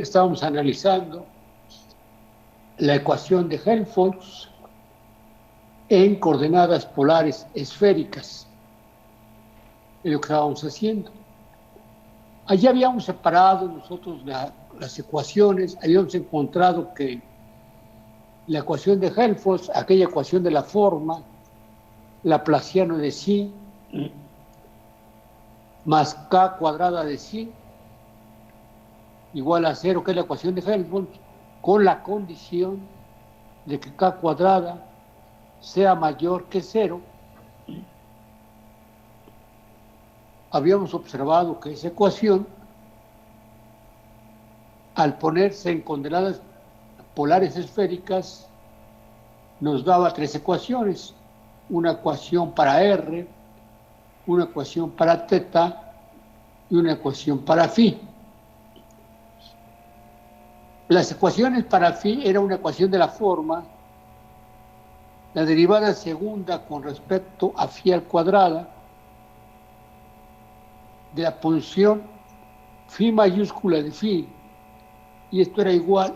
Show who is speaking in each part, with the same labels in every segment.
Speaker 1: Estábamos analizando la ecuación de Helmholtz en coordenadas polares esféricas. Es lo que estábamos haciendo. Allí habíamos separado nosotros las ecuaciones, habíamos encontrado que la ecuación de Helmholtz, aquella ecuación de la forma, laplaciano de psi más k cuadrada de psi igual a 0, que es la ecuación de Helmholtz, con la condición de que k cuadrada sea mayor que 0. Habíamos observado que esa ecuación, al ponerse en coordenadas polares esféricas, nos daba tres ecuaciones: una ecuación para R, una ecuación para teta y una ecuación para phi. Las ecuaciones para phi era una ecuación de la forma, la derivada segunda con respecto a phi al cuadrado de la función phi mayúscula de phi, y esto era igual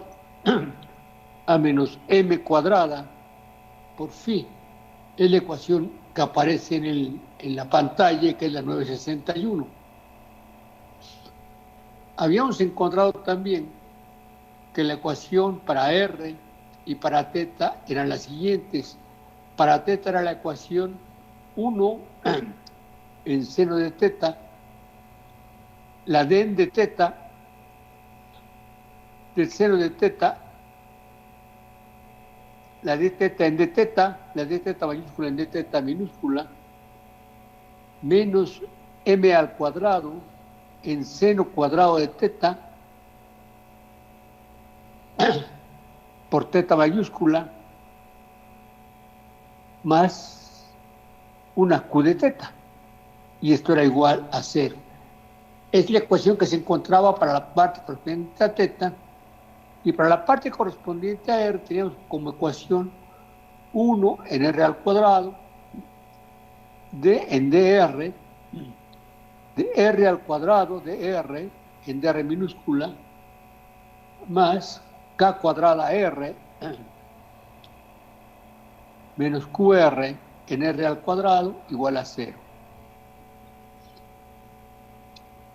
Speaker 1: a menos m cuadrada por phi. Es la ecuación que aparece en la pantalla, que es la 961. Habíamos encontrado también que la ecuación para R y para teta eran las siguientes. Para teta era la ecuación 1 en seno de teta, la d de teta del seno de teta, la d teta en d teta, la d teta mayúscula en d teta minúscula, menos m al cuadrado en seno cuadrado de teta por teta mayúscula más una q de teta, y esto era igual a 0. Es la ecuación que se encontraba para la parte correspondiente a teta, y para la parte correspondiente a R teníamos como ecuación 1 en R al cuadrado, D en dr, de R al cuadrado de R en dr minúscula, más k cuadrada R menos QR en R al cuadrado igual a 0.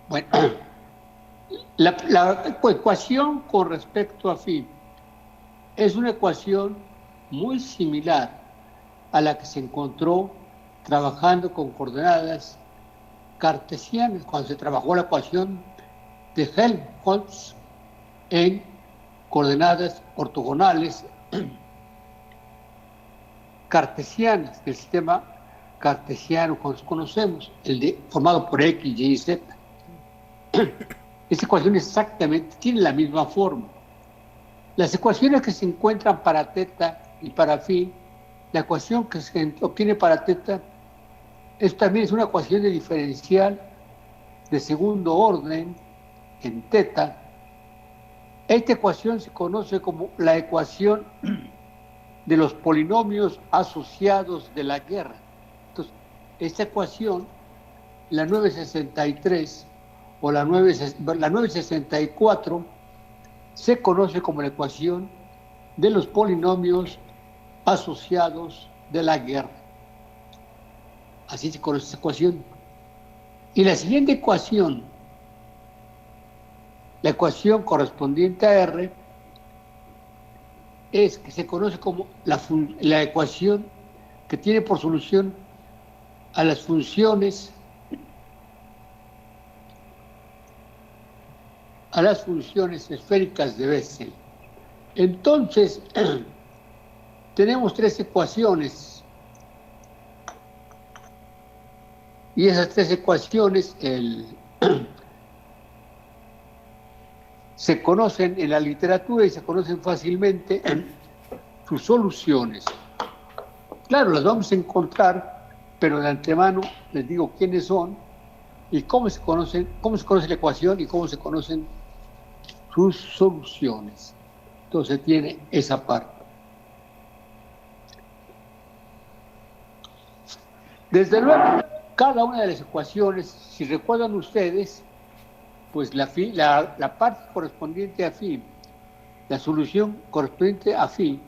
Speaker 1: Bueno, la ecuación con respecto a phi es una ecuación muy similar a la que se encontró trabajando con coordenadas cartesianas, cuando se trabajó la ecuación de Helmholtz en coordenadas ortogonales cartesianas, del sistema cartesiano que conocemos, formado por X, Y y Z. Esta ecuación exactamente tiene la misma forma. Las ecuaciones que se encuentran para teta y para phi, la ecuación que se obtiene para teta también es una ecuación de diferencial de segundo orden en teta. Esta ecuación se conoce como la ecuación de los polinomios asociados de la guerra. Entonces, esta ecuación, la 963 o la 964, se conoce como la ecuación de los polinomios asociados de la guerra. Así se conoce esa ecuación. Y la siguiente ecuación, la ecuación correspondiente a R, es que se conoce como la ecuación que tiene por solución a las funciones esféricas de Bessel. Entonces, tenemos tres ecuaciones, y esas tres ecuaciones se conocen en la literatura y se conocen fácilmente sus soluciones. Claro, las vamos a encontrar, pero de antemano les digo quiénes son y cómo se conoce la ecuación y cómo se conocen sus soluciones. Entonces tiene esa parte. Desde luego, cada una de las ecuaciones, si recuerdan ustedes, Pues la parte correspondiente a phi, la solución correspondiente a phi,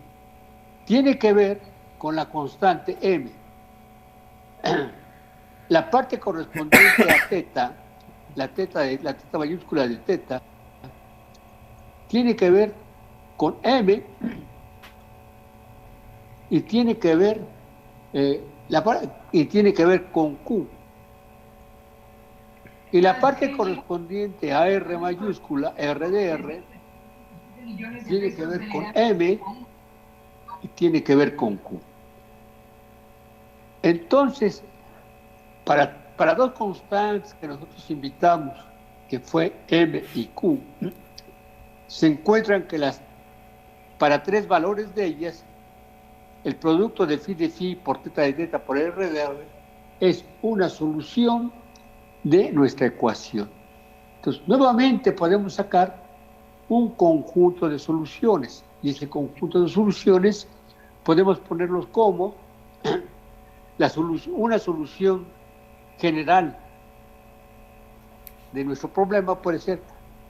Speaker 1: tiene que ver con la constante m. La parte correspondiente a teta, la teta mayúscula de teta, tiene que ver con m y tiene que ver con q. Y la parte correspondiente a r mayúscula, r de r, tiene que ver con m y tiene que ver con q. Entonces, para dos constantes que nosotros invitamos, que fue m y q, se encuentran que para tres valores de ellas, el producto de phi por teta de teta por r de r es una solución de nuestra ecuación. Entonces, nuevamente podemos sacar un conjunto de soluciones, y ese conjunto de soluciones podemos ponerlos como una solución general de nuestro problema puede ser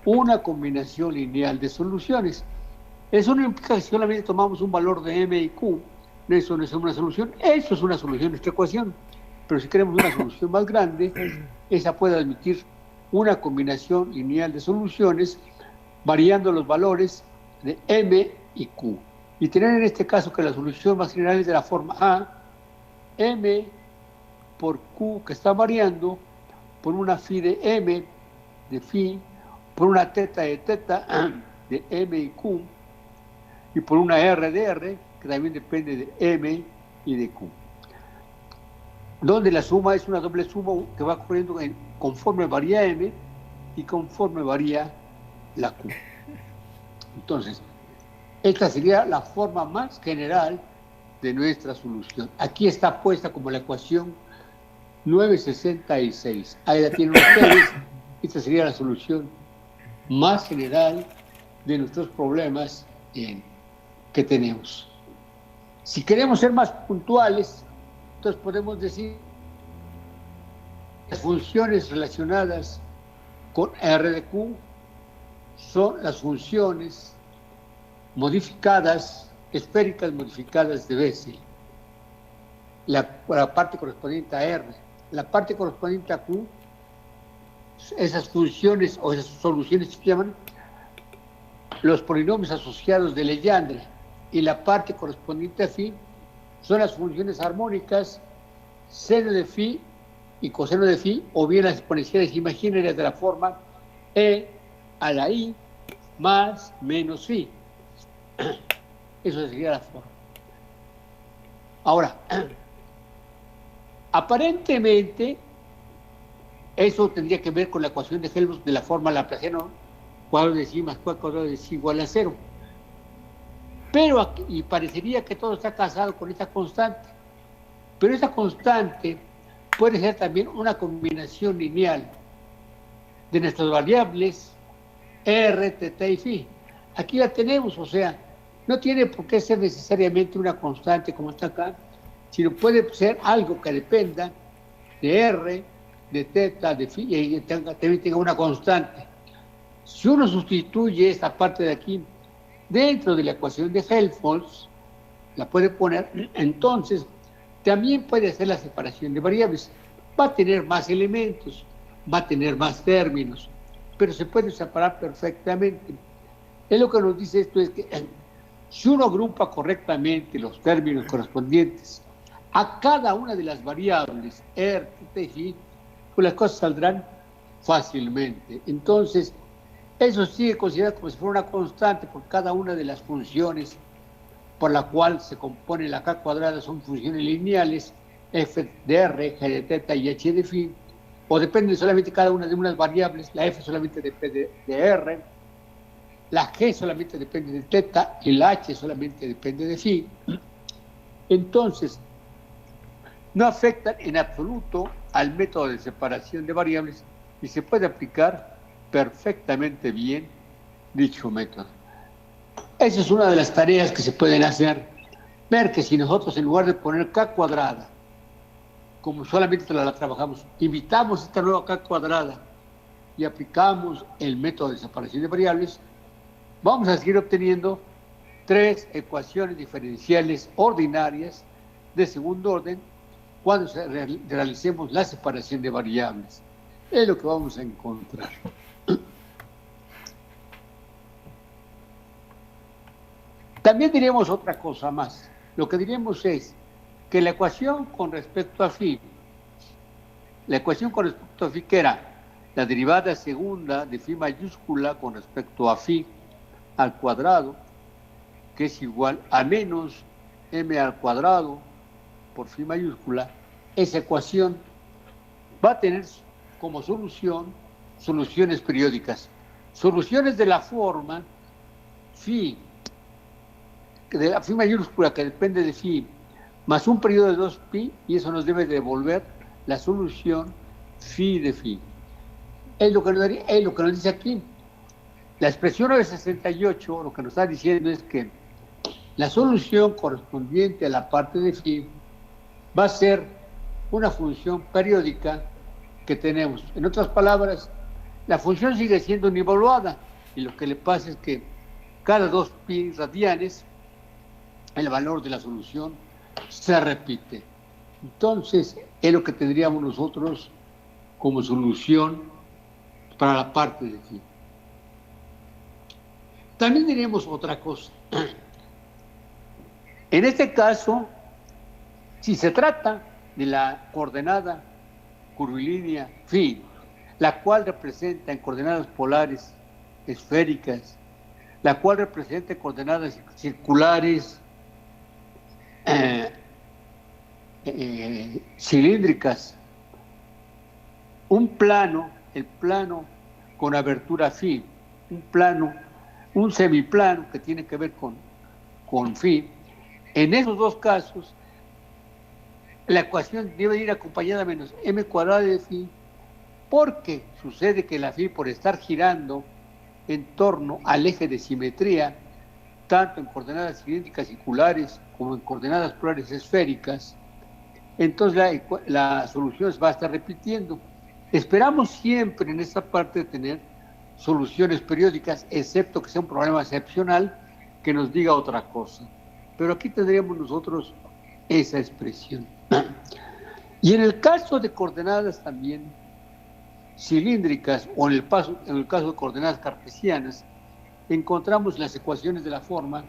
Speaker 1: una combinación lineal de soluciones. Eso no implica que solamente tomamos un valor de m y q, eso no es una solución, eso es una solución de nuestra ecuación. Pero si queremos una solución más grande, esa puede admitir una combinación lineal de soluciones variando los valores de m y q. Y tener en este caso que la solución más general es de la forma A, m por q que está variando por una phi de m de phi, por una teta de teta de m y q, y por una r de r que también depende de m y de q. Donde la suma es una doble suma que va ocurriendo conforme varía m y conforme varía la q. Entonces, esta sería la forma más general de nuestra solución. Aquí está puesta como la ecuación 966. Ahí la tienen ustedes. Esta sería la solución más general de nuestros problemas que tenemos. Si queremos ser más puntuales, entonces podemos decir las funciones relacionadas con R de Q son las funciones modificadas, esféricas modificadas de Bessel. La parte correspondiente a R. La parte correspondiente a Q, esas funciones o esas soluciones se llaman los polinomios asociados de Legendre. Y la parte correspondiente a phi son las funciones armónicas seno de phi y coseno de phi, o bien las exponenciales imaginarias de la forma e a la i más menos phi. Eso sería la forma. Ahora, aparentemente, eso tendría que ver con la ecuación de Helmholtz de la forma laplaciano, cuadrado de phi más cuadrado de phi igual a 0. Pero aquí, y parecería que todo está casado con esta constante, pero esta constante puede ser también una combinación lineal de nuestras variables r, teta y phi. Aquí la tenemos, o sea, no tiene por qué ser necesariamente una constante como está acá, sino puede ser algo que dependa de r, de teta, de phi, y también tenga una constante. Si uno sustituye esta parte de aquí dentro de la ecuación de Helmholtz, la puede poner, entonces también puede hacer la separación de variables. Va a tener más elementos, va a tener más términos, pero se puede separar perfectamente. Es lo que nos dice esto, es que si uno agrupa correctamente los términos correspondientes a cada una de las variables R, T, G, pues las cosas saldrán fácilmente. Entonces, eso sigue considerado como si fuera una constante por cada una de las funciones por la cual se compone la K cuadrada, son funciones lineales, f de r, g de teta y h de phi, o depende solamente cada una de unas variables, la f solamente depende de r, la g solamente depende de teta y la h solamente depende de phi. Entonces, no afectan en absoluto al método de separación de variables y se puede aplicar perfectamente bien dicho método. Esa es una de las tareas que se pueden hacer. Ver que si nosotros en lugar de poner K cuadrada, como solamente la trabajamos, invitamos esta nueva K cuadrada y aplicamos el método de separación de variables, vamos a seguir obteniendo 3 ecuaciones diferenciales ordinarias de segundo orden cuando realicemos la separación de variables. Es lo que vamos a encontrar. También diríamos otra cosa más. Lo que diríamos es que la ecuación con respecto a phi, que era la derivada segunda de phi mayúscula con respecto a phi al cuadrado, que es igual a menos m al cuadrado por phi mayúscula, esa ecuación va a tener como solución soluciones periódicas. Soluciones de la forma phi, de la phi mayúscula que depende de phi, más un periodo de 2pi, y eso nos debe devolver la solución phi de phi. Es lo que nos dice aquí. La expresión 968 lo que nos está diciendo es que la solución correspondiente a la parte de phi va a ser una función periódica que tenemos. En otras palabras, la función sigue siendo univaluada, y lo que le pasa es que cada 2pi radianes el valor de la solución se repite. Entonces, es lo que tendríamos nosotros como solución para la parte de phi. También diríamos otra cosa. En este caso, si se trata de la coordenada curvilínea phi, la cual representa en coordenadas polares esféricas, la cual representa coordenadas circulares cilíndricas, el plano con abertura phi, un semiplano que tiene que ver con phi. En esos dos casos, la ecuación debe ir acompañada menos m cuadrado de phi, porque sucede que la phi, por estar girando en torno al eje de simetría, tanto en coordenadas cilíndricas circulares como en coordenadas polares esféricas, entonces la solución se va a estar repitiendo. Esperamos siempre en esta parte tener soluciones periódicas, excepto que sea un problema excepcional que nos diga otra cosa. Pero aquí tendríamos nosotros esa expresión. Y en el caso de coordenadas también cilíndricas, o en el caso de coordenadas cartesianas, encontramos las ecuaciones de la forma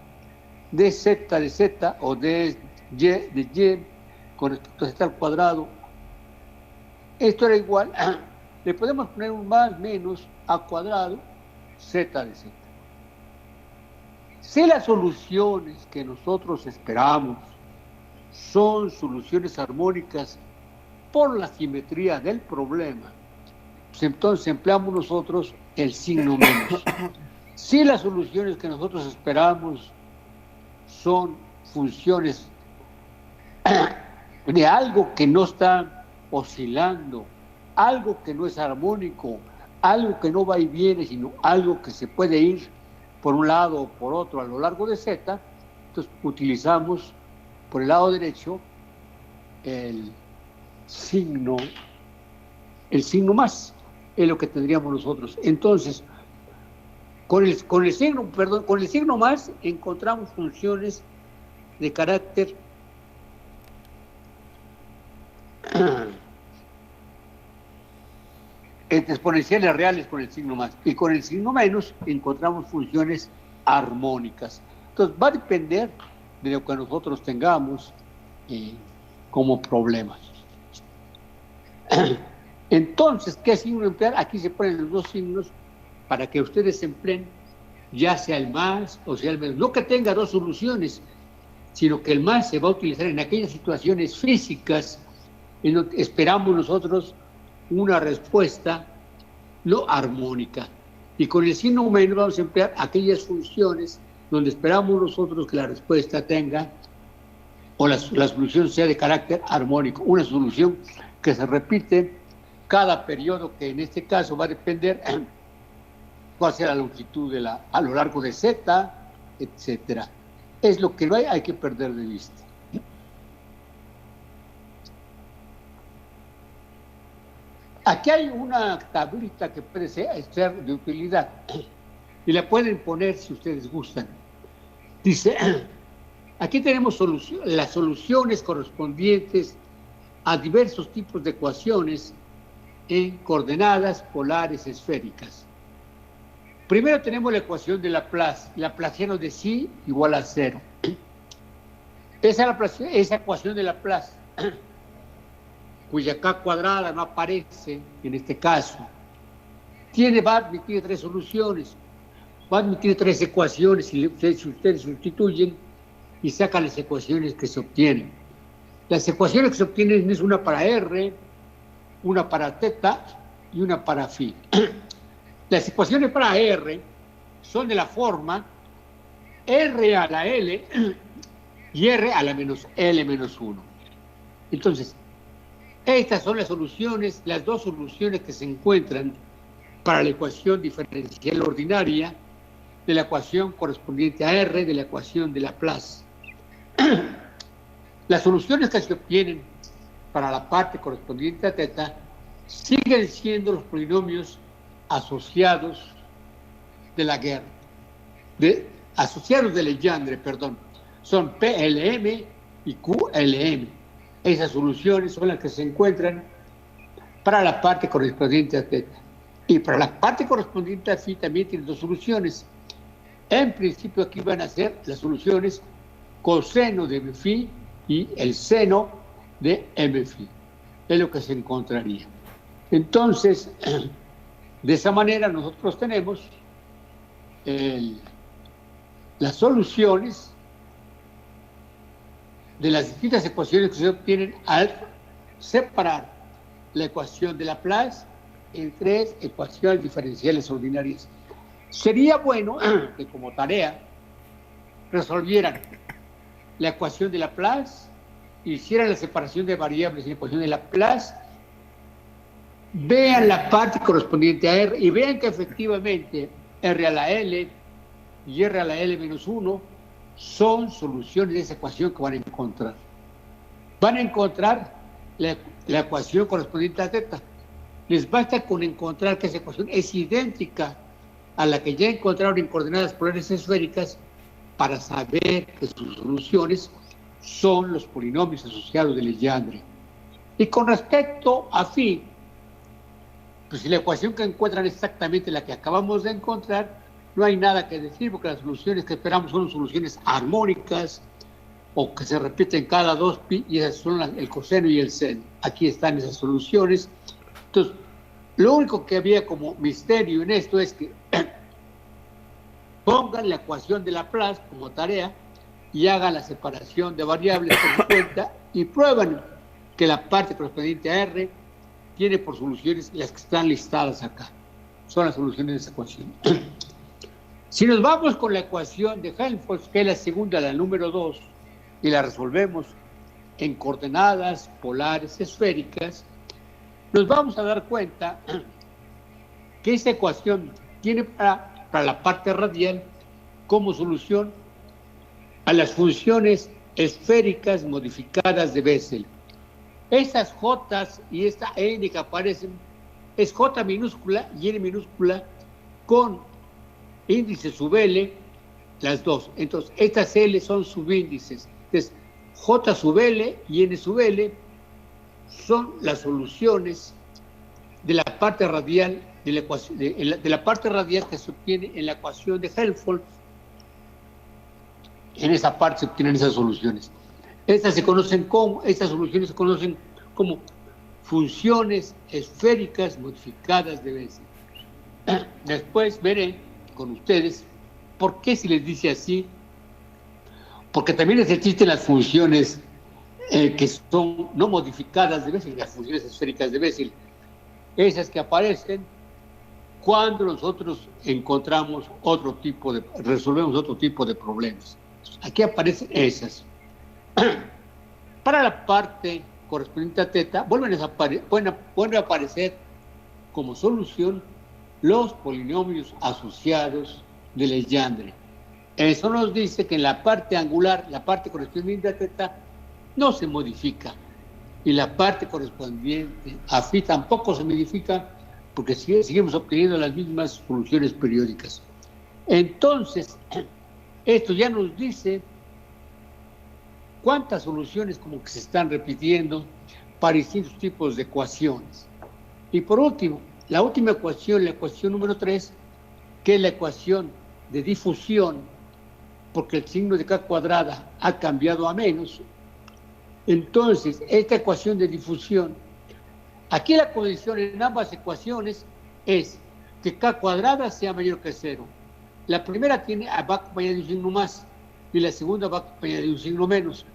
Speaker 1: dz de z o dz de y con respecto a z al cuadrado. Esto era igual, le podemos poner un más menos a cuadrado z de z. Si las soluciones que nosotros esperamos son soluciones armónicas por la simetría del problema, pues entonces empleamos nosotros el signo menos. Si las soluciones que nosotros esperamos son funciones de algo que no está oscilando, algo que no es armónico, algo que no va y viene, sino algo que se puede ir por un lado o por otro a lo largo de z, entonces utilizamos por el lado derecho el signo más, es lo que tendríamos nosotros. Entonces, con el signo más encontramos funciones de carácter exponenciales reales con el signo más, y con el signo menos encontramos funciones armónicas. Entonces va a depender de lo que nosotros tengamos como problema. Entonces, ¿qué signo emplear? Aquí se ponen los dos signos para que ustedes empleen ya sea el más o sea el menos. No que tenga dos soluciones, sino que el más se va a utilizar en aquellas situaciones físicas en lo que esperamos nosotros una respuesta no armónica. Y con el signo menos vamos a emplear aquellas funciones donde esperamos nosotros que la respuesta tenga o la solución sea de carácter armónico, una solución que se repite cada periodo, que en este caso va a depender cuál sea la longitud a lo largo de z, etcétera. Es lo que no hay que perder de vista. Aquí hay una tablita que puede ser de utilidad y la pueden poner si ustedes gustan. Dice, aquí tenemos las soluciones correspondientes a diversos tipos de ecuaciones en coordenadas polares esféricas. Primero tenemos la ecuación de Laplaciano de psi igual a 0. Esa ecuación de Laplace, cuya K cuadrada no aparece en este caso, va a admitir tres soluciones, va a admitir tres ecuaciones si ustedes sustituyen y sacan las ecuaciones que se obtienen. Las ecuaciones que se obtienen es una para R, una para teta y una para phi. Las ecuaciones para R son de la forma R a la L y R a la menos L menos 1. Entonces, estas son las soluciones, las dos soluciones que se encuentran para la ecuación diferencial ordinaria, de la ecuación correspondiente a R, de la ecuación de Laplace. Las soluciones que se obtienen para la parte correspondiente a teta siguen siendo los polinomios asociados de la guerra, asociados de Legendre, perdón. Son PLM y QLM. Esas soluciones son las que se encuentran para la parte correspondiente a teta. Y para la parte correspondiente a phi también tiene dos soluciones. En principio aquí van a ser las soluciones coseno de phi y el seno de phi. Es lo que se encontraría. Entonces, de esa manera nosotros tenemos las soluciones de las distintas ecuaciones que se obtienen al separar la ecuación de Laplace en tres ecuaciones diferenciales ordinarias. Sería bueno que como tarea resolvieran la ecuación de Laplace, hicieran la separación de variables en la ecuación de Laplace, vean la parte correspondiente a R y vean que efectivamente R a la L y R a la L menos 1 son soluciones de esa ecuación que van a encontrar. Van a encontrar la ecuación correspondiente a teta. Les basta con encontrar que esa ecuación es idéntica a la que ya encontraron en coordenadas polares esféricas para saber que sus soluciones son los polinomios asociados de Legendre. Y con respecto a phi, pues si la ecuación que encuentran es exactamente la que acabamos de encontrar, no hay nada que decir, porque las soluciones que esperamos son soluciones armónicas o que se repiten cada 2pi, y esas son el coseno y el seno. Aquí están esas soluciones. Entonces, lo único que había como misterio en esto es que pongan la ecuación de Laplace como tarea y hagan la separación de variables por su cuenta y prueban que la parte correspondiente a R tiene por soluciones las que están listadas acá. Son las soluciones de esa ecuación. Si nos vamos con la ecuación de Helmholtz, que es la segunda, la número 2, y la resolvemos en coordenadas polares esféricas, nos vamos a dar cuenta que esta ecuación tiene para la parte radial como solución a las funciones esféricas modificadas de Bessel. Esas J y esta N que aparecen es J minúscula y N minúscula con índice sub L, las dos. Entonces, estas L son subíndices. Entonces, J sub L y N sub L son las soluciones de la parte radial de la ecuación, de la parte radial que se obtiene en la ecuación de Helmholtz. En esa parte se obtienen esas soluciones. Estas soluciones se conocen como funciones esféricas modificadas de Bessel. Después veré con ustedes por qué se les dice así, porque también existen las funciones que son no modificadas de Bessel, las funciones esféricas de Bessel, esas que aparecen cuando nosotros resolvemos otro tipo de problemas. Aquí aparecen esas. Para la parte correspondiente a teta, vuelven a aparecer como solución los polinomios asociados de Legendre. Eso nos dice que en la parte angular, la parte correspondiente a teta, no se modifica. y la parte correspondiente a phi tampoco se modifica porque seguimos obteniendo las mismas soluciones periódicas. Entonces, esto ya nos dice cuántas soluciones como que se están repitiendo para distintos tipos de ecuaciones. Y por último, la última ecuación, la ecuación número 3, que es la ecuación de difusión, porque el signo de k cuadrada ha cambiado a menos. Entonces, esta ecuación de difusión, aquí la condición en ambas ecuaciones es que k cuadrada sea mayor que 0. La primera va acompañada de un signo más y la segunda va acompañada de un signo menos.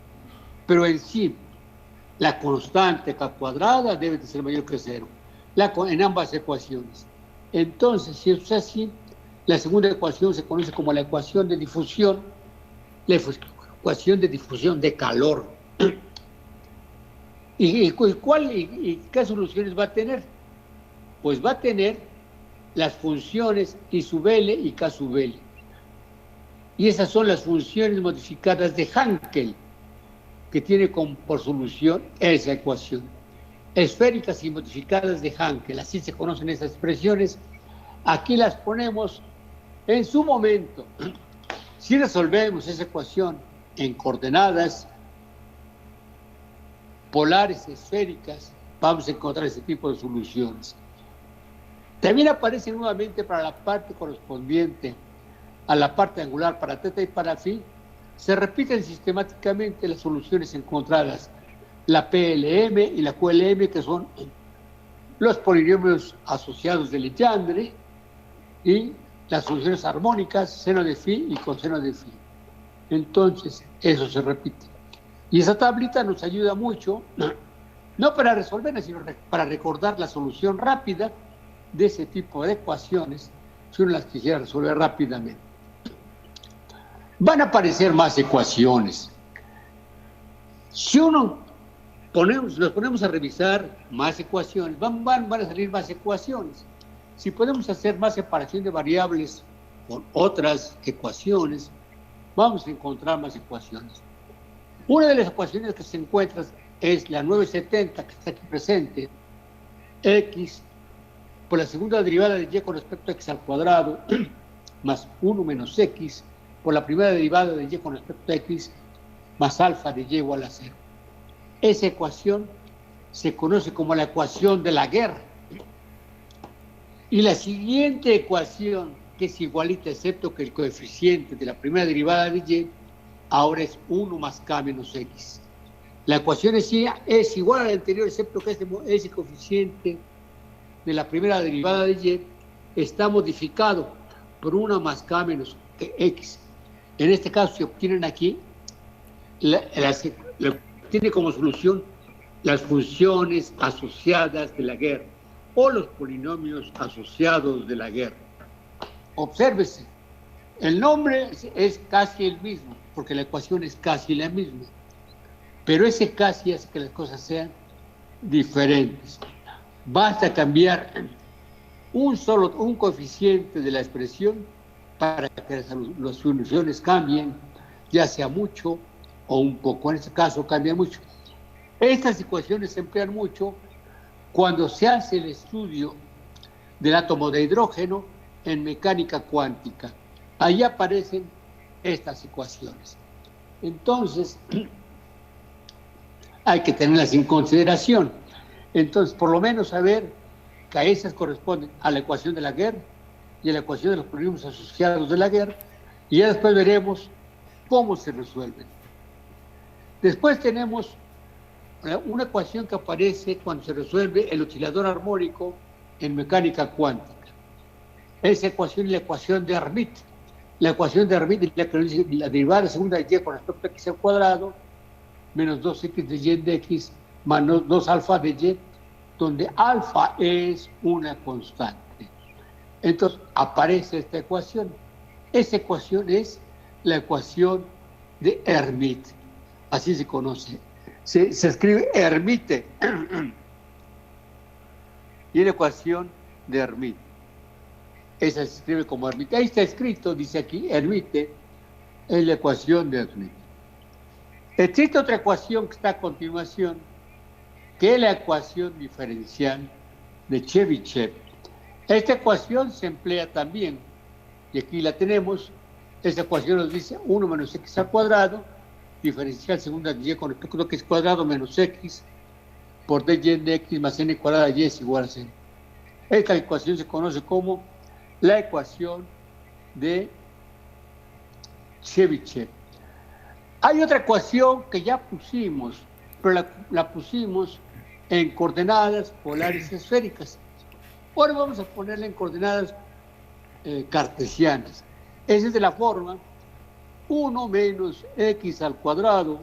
Speaker 1: Pero en sí, la constante k cuadrada debe de ser mayor que 0 en ambas ecuaciones. Entonces, si es así, la segunda ecuación se conoce como la ecuación de difusión, la ecuación de difusión de calor. ¿Y qué soluciones va a tener? Pues va a tener las funciones I sub L y K sub L. Y esas son las funciones modificadas de Hankel, que tiene por solución esa ecuación. Esféricas y modificadas de Hankel, así se conocen esas expresiones. Aquí las ponemos en su momento. Si resolvemos esa ecuación en coordenadas polares esféricas, vamos a encontrar ese tipo de soluciones. También aparece nuevamente para la parte correspondiente a la parte angular para θ y para φ, se repiten sistemáticamente las soluciones encontradas, la PLM y la QLM, que son los polinomios asociados de Legendre, y las soluciones armónicas, seno de φ y coseno de φ. Entonces, eso se repite. Y esa tablita nos ayuda mucho, no para resolverla, sino para recordar la solución rápida de ese tipo de ecuaciones, si uno las quisiera resolver rápidamente. Van a aparecer más ecuaciones. Si nos ponemos a revisar más ecuaciones, van a salir más ecuaciones. Si podemos hacer más separación de variables con otras ecuaciones, vamos a encontrar más ecuaciones. Una de las ecuaciones que se encuentra es la 970, que está aquí presente, x por la segunda derivada de y con respecto a x al cuadrado, más 1 menos x, por la primera derivada de y con respecto a x, más alfa de y igual a 0. Esa ecuación se conoce como la ecuación de Laguerre. Y la siguiente ecuación, que es igualita excepto que el coeficiente de la primera derivada de y, ahora es 1 más k menos x. La ecuación es igual a la anterior, excepto que ese coeficiente de la primera derivada de y está modificado por 1 más k menos x. En este caso se obtienen aquí, tiene como solución las funciones asociadas de Laguerre o los polinomios asociados de Laguerre. Obsérvese, el nombre es casi el mismo, porque la ecuación es casi la misma, pero ese casi hace que las cosas sean diferentes. Basta cambiar un coeficiente de la expresión para que las soluciones cambien, ya sea mucho o un poco. En este caso cambia mucho. Estas ecuaciones se emplean mucho cuando se hace el estudio del átomo de hidrógeno en mecánica cuántica. Ahí aparecen estas ecuaciones. Entonces, hay que tenerlas en consideración. Entonces, por lo menos saber que a esas corresponden a la ecuación de Laguerre y a la ecuación de los polinomios asociados de Laguerre, y ya después veremos cómo se resuelven. Después tenemos una ecuación que aparece cuando se resuelve el oscilador armónico en mecánica cuántica. Esa ecuación es la ecuación de Hermite. La ecuación de Hermite es la derivada de segunda de y con respecto a x al cuadrado, menos 2x de y de x, más 2 alfa de y, donde alfa es una constante. Entonces aparece esta ecuación. Esa ecuación es la ecuación de Hermite. Así se conoce. Se escribe Hermite. Y la ecuación de Hermite. Esa se escribe como Hermite. Ahí está escrito, dice aquí, Hermite es la ecuación de Hermite. Existe otra ecuación que está a continuación, que es la ecuación diferencial de Chebyshev. Esta ecuación se emplea también, y aquí la tenemos. Esta ecuación nos dice 1 menos x al cuadrado, diferencial segunda de y con respecto a x cuadrado menos x por dy de x más n cuadrada de y es igual a 0. Esta ecuación se conoce como la ecuación de Chebyshev. Hay otra ecuación que ya pusimos, pero la pusimos en coordenadas polares esféricas. Ahora vamos a ponerla en coordenadas cartesianas. Esa es de la forma 1 menos x al cuadrado,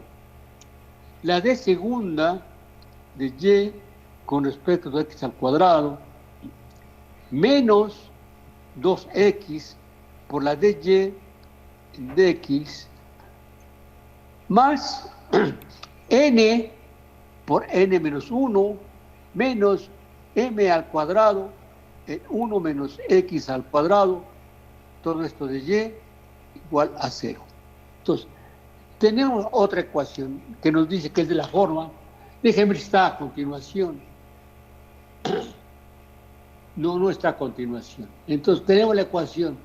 Speaker 1: la d segunda de y con respecto a x al cuadrado, menos 2x por la dy de x, más n por n menos 1, menos m al cuadrado, en 1 menos x al cuadrado, todo esto de y igual a 0. Entonces, tenemos otra ecuación que nos dice que es de la forma, déjenme ver si está a continuación. No está a continuación. Entonces, tenemos la ecuación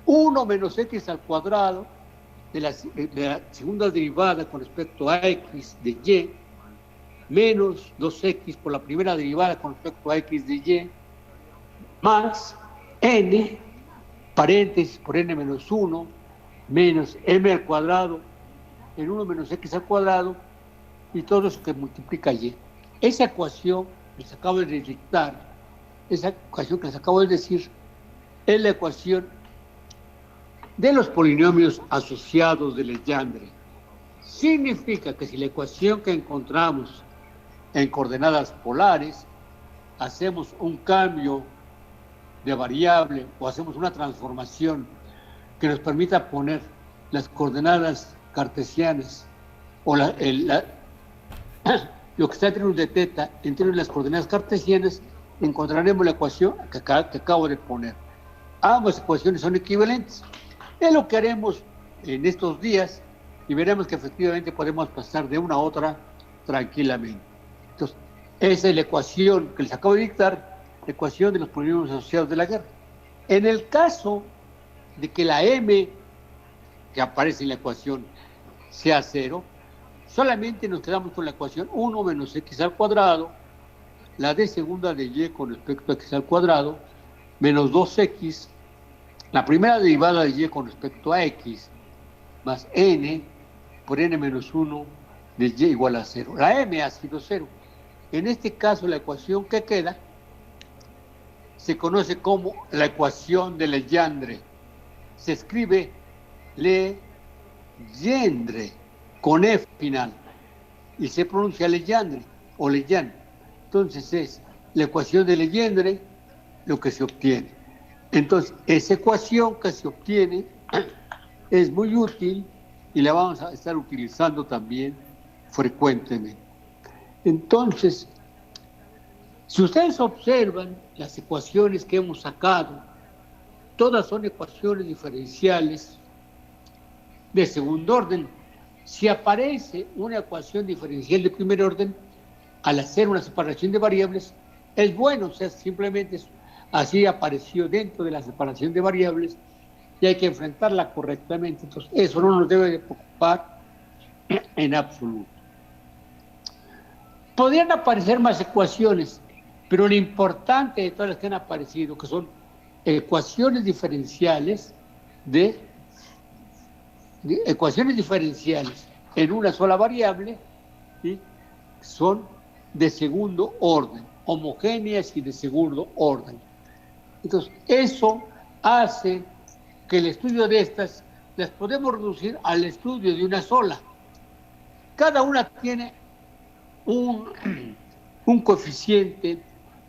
Speaker 1: 1 menos x al cuadrado de la segunda derivada con respecto a x de y, menos 2x por la primera derivada con respecto a x de y, más n, paréntesis por n menos 1, menos m al cuadrado, en 1 menos x al cuadrado, y todo eso que multiplica y. Esa ecuación que les acabo de dictar, esa ecuación que les acabo de decir, es la ecuación de los polinomios asociados de Legendre. Significa que si la ecuación que encontramos en coordenadas polares, hacemos un cambio de variable o hacemos una transformación que nos permita poner las coordenadas cartesianas o lo que está en términos de teta en términos de las coordenadas cartesianas, encontraremos la ecuación que acabo de poner. Ambas ecuaciones son equivalentes. Es lo que haremos en estos días y veremos que efectivamente podemos pasar de una a otra tranquilamente. Entonces, esa es la ecuación que les acabo de dictar, la ecuación de los polinomios asociados de la guerra. En el caso de que la m que aparece en la ecuación sea 0, solamente nos quedamos con la ecuación 1 menos x al cuadrado, la d segunda de y con respecto a x al cuadrado, menos 2x, la primera derivada de y con respecto a x, más n por n menos 1 de y igual a 0. La m ha sido 0. En este caso, la ecuación que queda se conoce como la ecuación de Legendre. Se escribe Legendre con F final y se pronuncia Legendre o Legendre. Entonces es la ecuación de Legendre lo que se obtiene. Entonces, esa ecuación que se obtiene es muy útil y la vamos a estar utilizando también frecuentemente. Entonces, si ustedes observan las ecuaciones que hemos sacado, todas son ecuaciones diferenciales de segundo orden. Si aparece una ecuación diferencial de primer orden, al hacer una separación de variables, es bueno, o sea, simplemente así apareció dentro de la separación de variables y hay que enfrentarla correctamente. Entonces, eso no nos debe de preocupar en absoluto. Podrían aparecer más ecuaciones, pero lo importante de todas las que han aparecido, que son ecuaciones diferenciales ecuaciones diferenciales en una sola variable, ¿sí? Son de segundo orden, homogéneas y de segundo orden. Entonces, eso hace que el estudio de estas las podemos reducir al estudio de una sola. Cada una tiene un coeficiente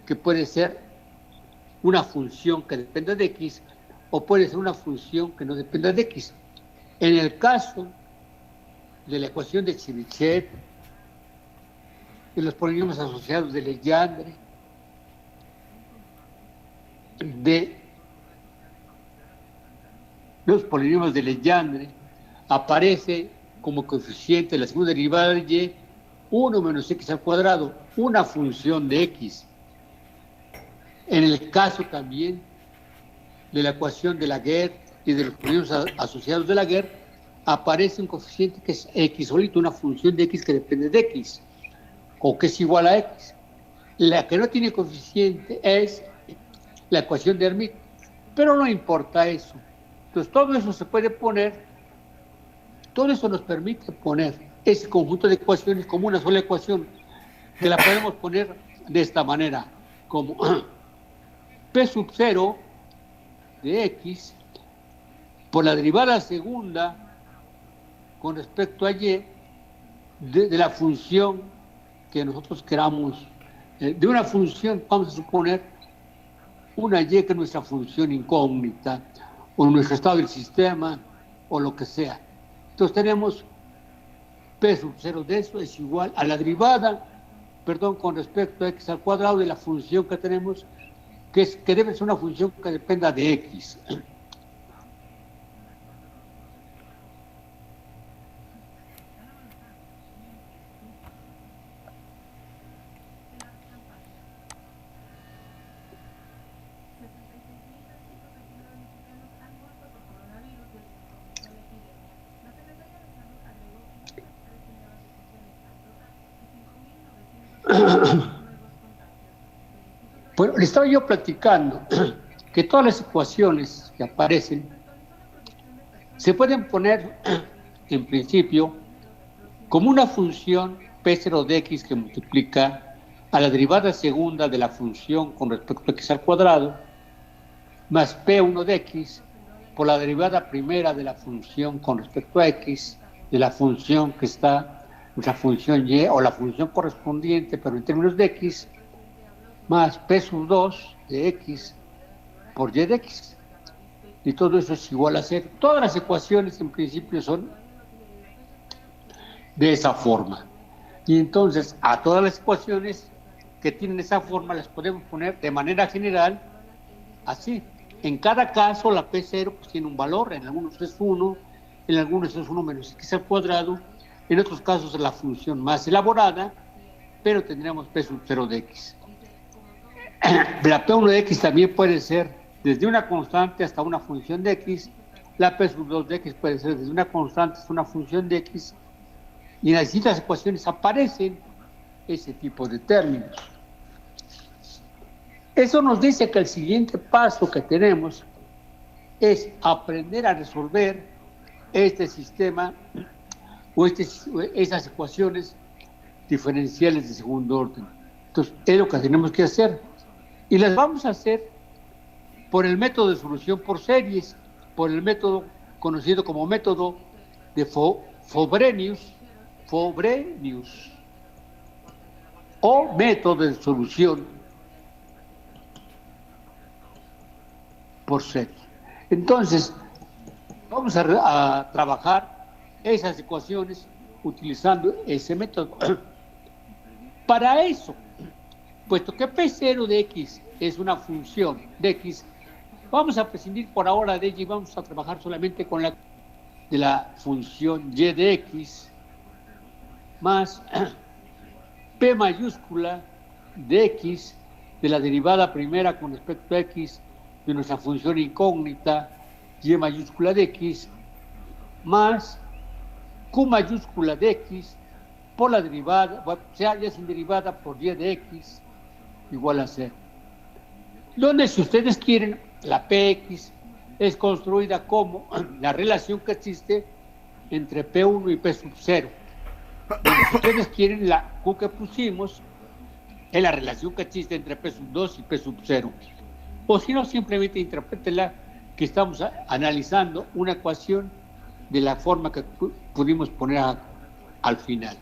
Speaker 1: que puede ser una función que dependa de x o puede ser una función que no dependa de x. En el caso de la ecuación de Chebyshev, de los polinomios asociados de Legendre, de los polinomios de Legendre, aparece como coeficiente de la segunda derivada de y 1 menos x al cuadrado, una función de x. En el caso también de la ecuación de Laguerre y de los polinomios asociados de Laguerre, aparece un coeficiente que es x solito, una función de x que depende de x, o que es igual a x. La que no tiene coeficiente es la ecuación de Hermite, pero no importa eso. Entonces todo eso se puede poner, todo eso nos permite poner ese conjunto de ecuaciones como una sola ecuación, que la podemos poner de esta manera, como p sub 0 de x por la derivada segunda con respecto a y de la función que nosotros queramos, de una función, vamos a suponer, una y que es nuestra función incógnita, o nuestro estado del sistema, o lo que sea. Entonces tenemos p sub 0 de eso es igual a la derivada, con respecto a x al cuadrado de la función que tenemos, que debe ser una función que dependa de x. Bueno, le estaba yo platicando que todas las ecuaciones que aparecen se pueden poner, en principio, como una función p0 de x que multiplica a la derivada segunda de la función con respecto a x al cuadrado, más p1 de x por la derivada primera de la función con respecto a x, de la función que está, la función y o la función correspondiente, pero en términos de x, más p sub 2 de x por y de x. Y todo eso es igual a 0. Todas las ecuaciones en principio son de esa forma. Y entonces a todas las ecuaciones que tienen esa forma las podemos poner de manera general así. En cada caso la P0 pues tiene un valor, en algunos es 1, en algunos es 1 menos x al cuadrado, en otros casos es la función más elaborada, pero tendríamos P sub 0 de x. La P1 de x también puede ser desde una constante hasta una función de x, la P sub 2 de x puede ser desde una constante hasta una función de x, y en las distintas ecuaciones aparecen ese tipo de términos. Eso nos dice que el siguiente paso que tenemos es aprender a resolver este sistema o esas ecuaciones diferenciales de segundo orden. Entonces, es lo que tenemos que hacer. Y las vamos a hacer por el método de solución por series, por el método conocido como método de Frobenius, o método de solución por serie. Entonces, vamos a trabajar esas ecuaciones utilizando ese método. Para eso, puesto que P0 de x es una función de x, vamos a prescindir por ahora de ella y vamos a trabajar solamente con la de la función y de x más p mayúscula de x de la derivada primera con respecto a x de nuestra función incógnita y mayúscula de x más q mayúscula de x por la derivada, o sea, ya sin derivada por y de x igual a 0. Donde, si ustedes quieren, la px es construida como la relación que existe entre P1 y P sub 0. Donde, si ustedes quieren, la Q que pusimos es la relación que existe entre P sub 2 y P sub 0. O si no, simplemente interprétela que estamos analizando una ecuación de la forma que pudimos poner al final.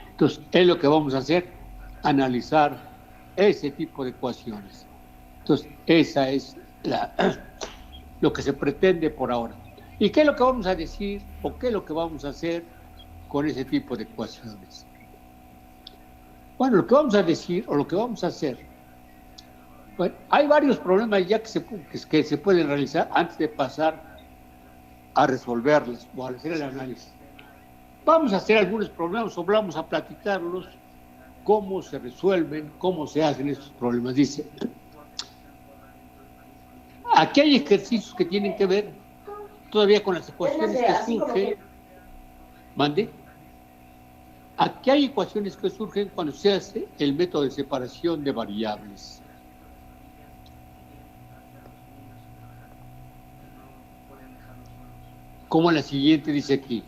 Speaker 1: Entonces, es lo que vamos a hacer, analizar ese tipo de ecuaciones. Entonces, esa es lo que se pretende por ahora. ¿Y qué es lo que vamos a decir o qué es lo que vamos a hacer con ese tipo de ecuaciones? Bueno, lo que vamos a decir o lo que vamos a hacer, bueno, hay varios problemas ya que se pueden realizar antes de pasar a resolverlos o a hacer el análisis. vamos a hacer algunos problemas o vamos a platicarlos, cómo se resuelven, cómo se hacen estos problemas. Dice, aquí hay ejercicios que tienen que ver todavía con las ecuaciones que surgen. ¿Mande? Aquí hay ecuaciones que surgen cuando se hace el método de separación de variables. Como la siguiente dice aquí.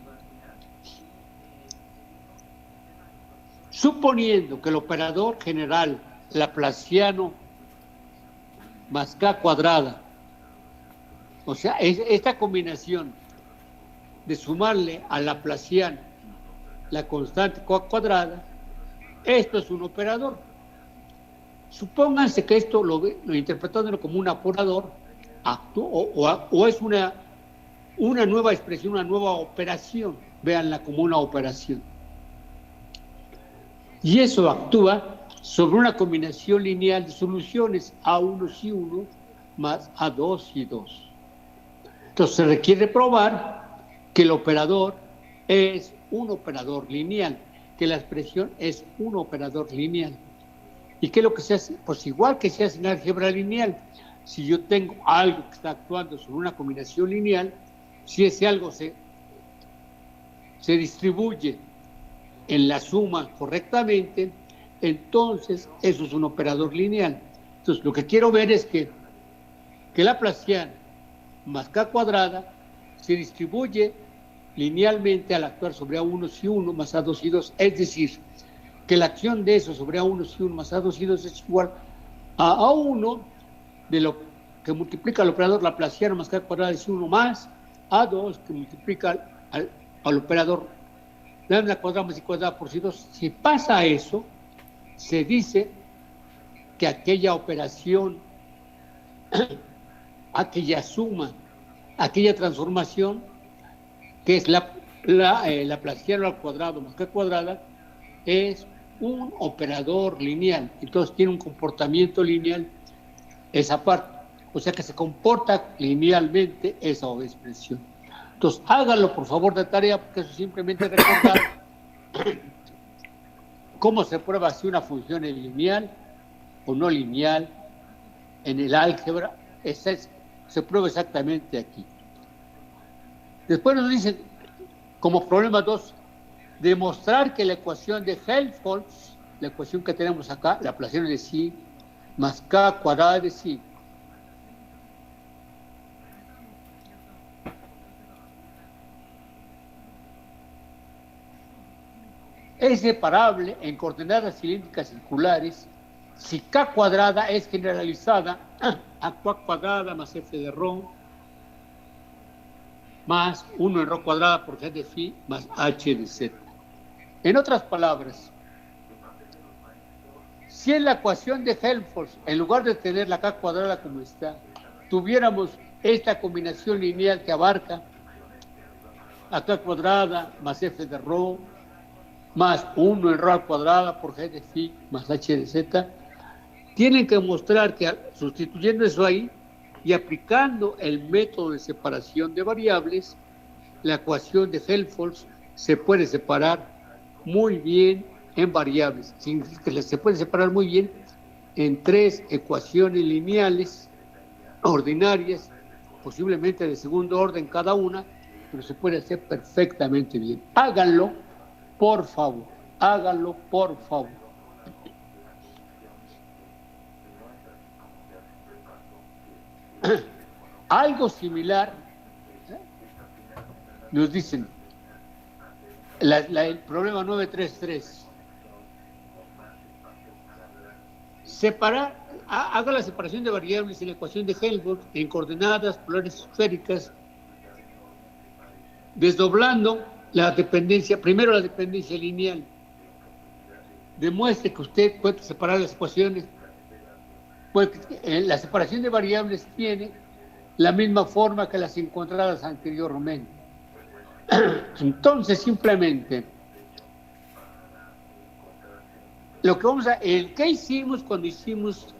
Speaker 1: Suponiendo que el operador general laplaciano más k cuadrada, o sea, esta combinación de sumarle al laplaciano la constante k cuadrada, esto es un operador. Supónganse que esto lo interpretándolo como un operador, o es una nueva expresión, una nueva operación, véanla como una operación. Y eso actúa sobre una combinación lineal de soluciones A1 y 1 más A2 y 2. Entonces se requiere probar que el operador es un operador lineal, que la expresión es un operador lineal. ¿Y qué es lo que se hace? Pues igual que se hace en álgebra lineal. Si yo tengo algo que está actuando sobre una combinación lineal, si ese algo se distribuye en la suma correctamente, entonces eso es un operador lineal. Entonces lo que quiero ver es que laplaciano más k cuadrada se distribuye linealmente al actuar sobre A1 y 1 más A2 y 2, es decir, que la acción de eso sobre A1 y 1 más A2 y 2 es igual a A1 de lo que multiplica al operador laplaciano más k cuadrada es 1 más A2 que multiplica al operador lambda cuadrada más y cuadrada por sí 2. Si pasa eso, se dice que aquella operación, aquella suma, aquella transformación, que es laplaciano al cuadrado más k cuadrada, es un operador lineal. Entonces tiene un comportamiento lineal esa parte. O sea que se comporta linealmente esa expresión. Entonces háganlo por favor de tarea, porque eso simplemente recordar cómo se prueba si una función es lineal o no lineal en el álgebra. Se prueba exactamente aquí. Después nos dicen, como problema 2, demostrar que la ecuación de Helmholtz, la ecuación que tenemos acá, la laplaciano de psi más k cuadrada de psi, es separable en coordenadas cilíndricas circulares si k cuadrada es generalizada a k cuadrada más f de ρ más 1 en ρ cuadrada por g de phi más h de z. En otras palabras, si en la ecuación de Helmholtz, en lugar de tener la k cuadrada como está, tuviéramos esta combinación lineal que abarca a k cuadrada más f de ρ más 1 en ρ al cuadrada por g de phi más h de z, tienen que mostrar que sustituyendo eso ahí y aplicando el método de separación de variables, la ecuación de Helmholtz se puede separar muy bien en variables. Significa que se puede separar muy bien en 3 ecuaciones lineales ordinarias, posiblemente de segundo orden cada una, pero se puede hacer perfectamente bien. Háganlo, por favor. Háganlo, por favor. Algo similar nos dicen el problema 933. Haga la separación de variables en la ecuación de Helmholtz en coordenadas polares esféricas, desdoblando la dependencia, primero la dependencia lineal. Demuestre que usted puede separar las ecuaciones. Pues la separación de variables tiene la misma forma que las encontradas anteriormente. Entonces, simplemente, ¿qué hicimos cuando hicimos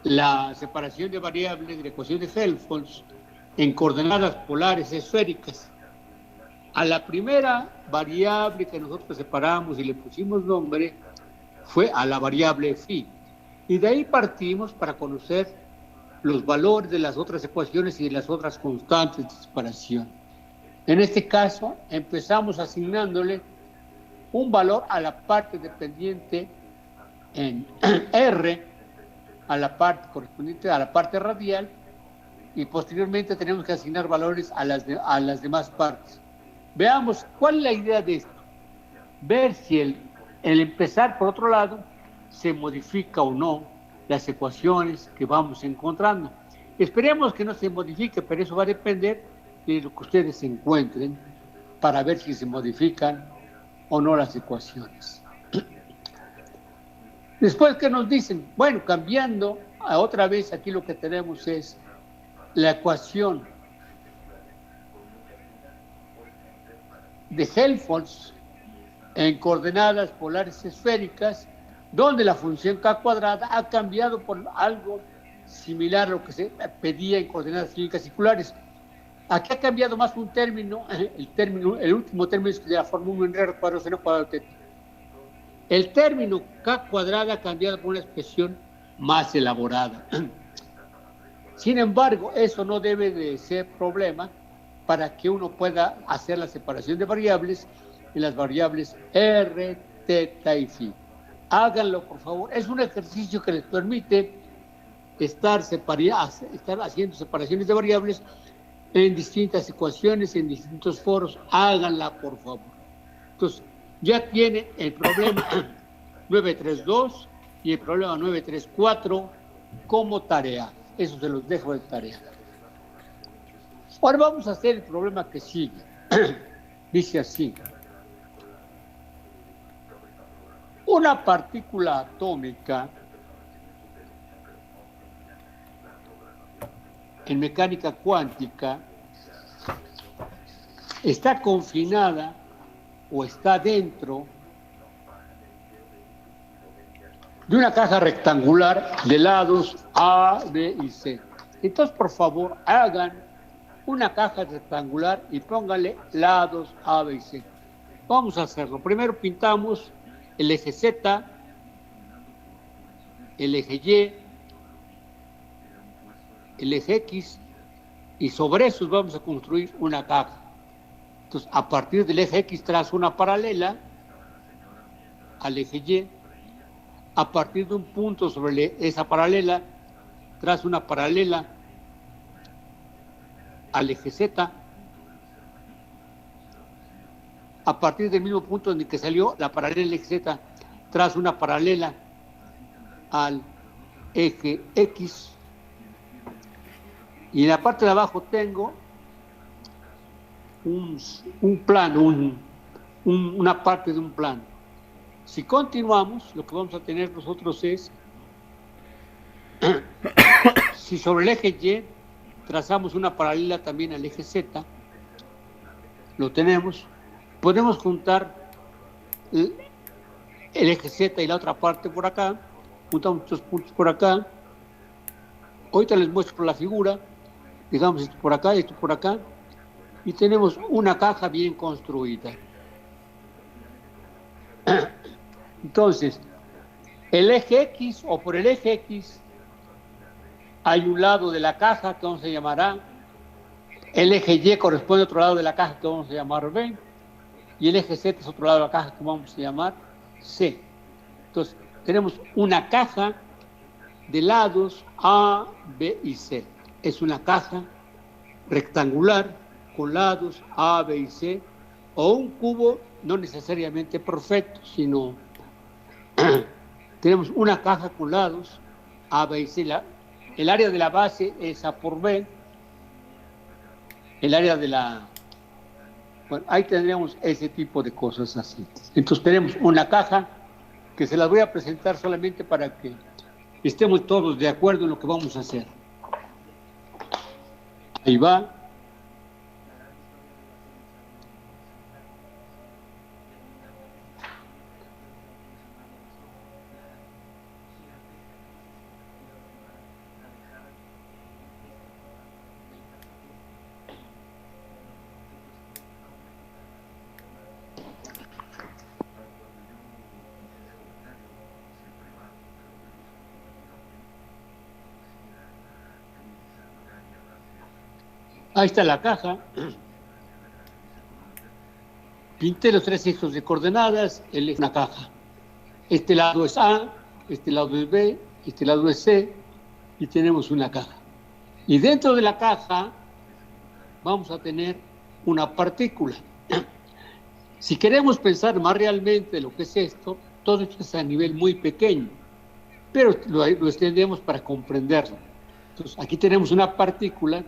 Speaker 1: la separación de variables de la ecuación de Helmholtz en coordenadas polares esféricas? A la primera variable que nosotros separamos y le pusimos nombre fue a la variable phi. Y de ahí partimos para conocer los valores de las otras ecuaciones y de las otras constantes de separación. En este caso, empezamos asignándole un valor a la parte dependiente en R, a la parte correspondiente a la parte radial, y posteriormente tenemos que asignar valores a las demás partes. Veamos cuál es la idea de esto. Ver si el empezar por otro lado se modifica o no las ecuaciones que vamos encontrando. Esperemos que no se modifique, pero eso va a depender de lo que ustedes encuentren para ver si se modifican o no las ecuaciones. Después, ¿qué nos dicen? Bueno, cambiando a otra vez, aquí lo que tenemos es la ecuación de Helmholtz en coordenadas polares esféricas, donde la función k cuadrada ha cambiado por algo similar a lo que se pedía en coordenadas clínicas circulares. Aquí ha cambiado más un término, el último término es de la forma 1 en R cuadrado seno cuadrado θ. El término k cuadrada ha cambiado por una expresión más elaborada. Sin embargo, eso no debe de ser problema para que uno pueda hacer la separación de variables en las variables R, θ y phi. Háganlo, por favor. Es un ejercicio que les permite estar haciendo separaciones de variables en distintas ecuaciones, en distintos foros. Háganla, por favor. Entonces, ya tienen el problema 932 y el problema 934 como tarea. Eso se los dejo de tarea. Ahora vamos a hacer el problema que sigue. Dice así. Una partícula atómica en mecánica cuántica está confinada o está dentro de una caja rectangular de lados A, B y C. Entonces, por favor, hagan una caja rectangular y pónganle lados A, B y C. Vamos a hacerlo. Primero pintamos el eje Z, el eje Y, el eje X, y sobre esos vamos a construir una caja. Entonces, a partir del eje X trazo una paralela al eje Y. A partir de un punto sobre esa paralela, trazo una paralela al eje Z. A partir del mismo punto en el que salió la paralela al eje Z, trazo una paralela al eje X. Y en la parte de abajo tengo un plano, una parte de un plano. Si continuamos, lo que vamos a tener nosotros es, si sobre el eje Y trazamos una paralela también al eje Z, lo tenemos, podemos juntar el eje Z y la otra parte por acá, juntamos estos puntos por acá. Ahorita les muestro la figura, digamos esto por acá, esto por acá, y tenemos una caja bien construida. Entonces, el eje X o por el eje X hay un lado de la caja que vamos a llamar A, el eje Y corresponde a otro lado de la caja que vamos a llamar B, y el eje Z es otro lado de la caja que vamos a llamar C. Entonces, tenemos una caja de lados A, B y C. Es una caja rectangular con lados A, B y C, o un cubo no necesariamente perfecto, sino tenemos una caja con lados A, B y C. El área de la base es A por B. El área de la... Bueno, ahí tendríamos ese tipo de cosas así. Entonces tenemos una caja que se las voy a presentar solamente para que estemos todos de acuerdo en lo que vamos a hacer. Ahí va. Ahí está la caja. Pinté los tres ejes de coordenadas, es una caja. Este lado es A, este lado es B, este lado es C, y tenemos una caja. Y dentro de la caja vamos a tener una partícula. Si queremos pensar más realmente lo que es esto, todo esto es a nivel muy pequeño, pero lo extendemos para comprenderlo. Entonces, aquí tenemos una partícula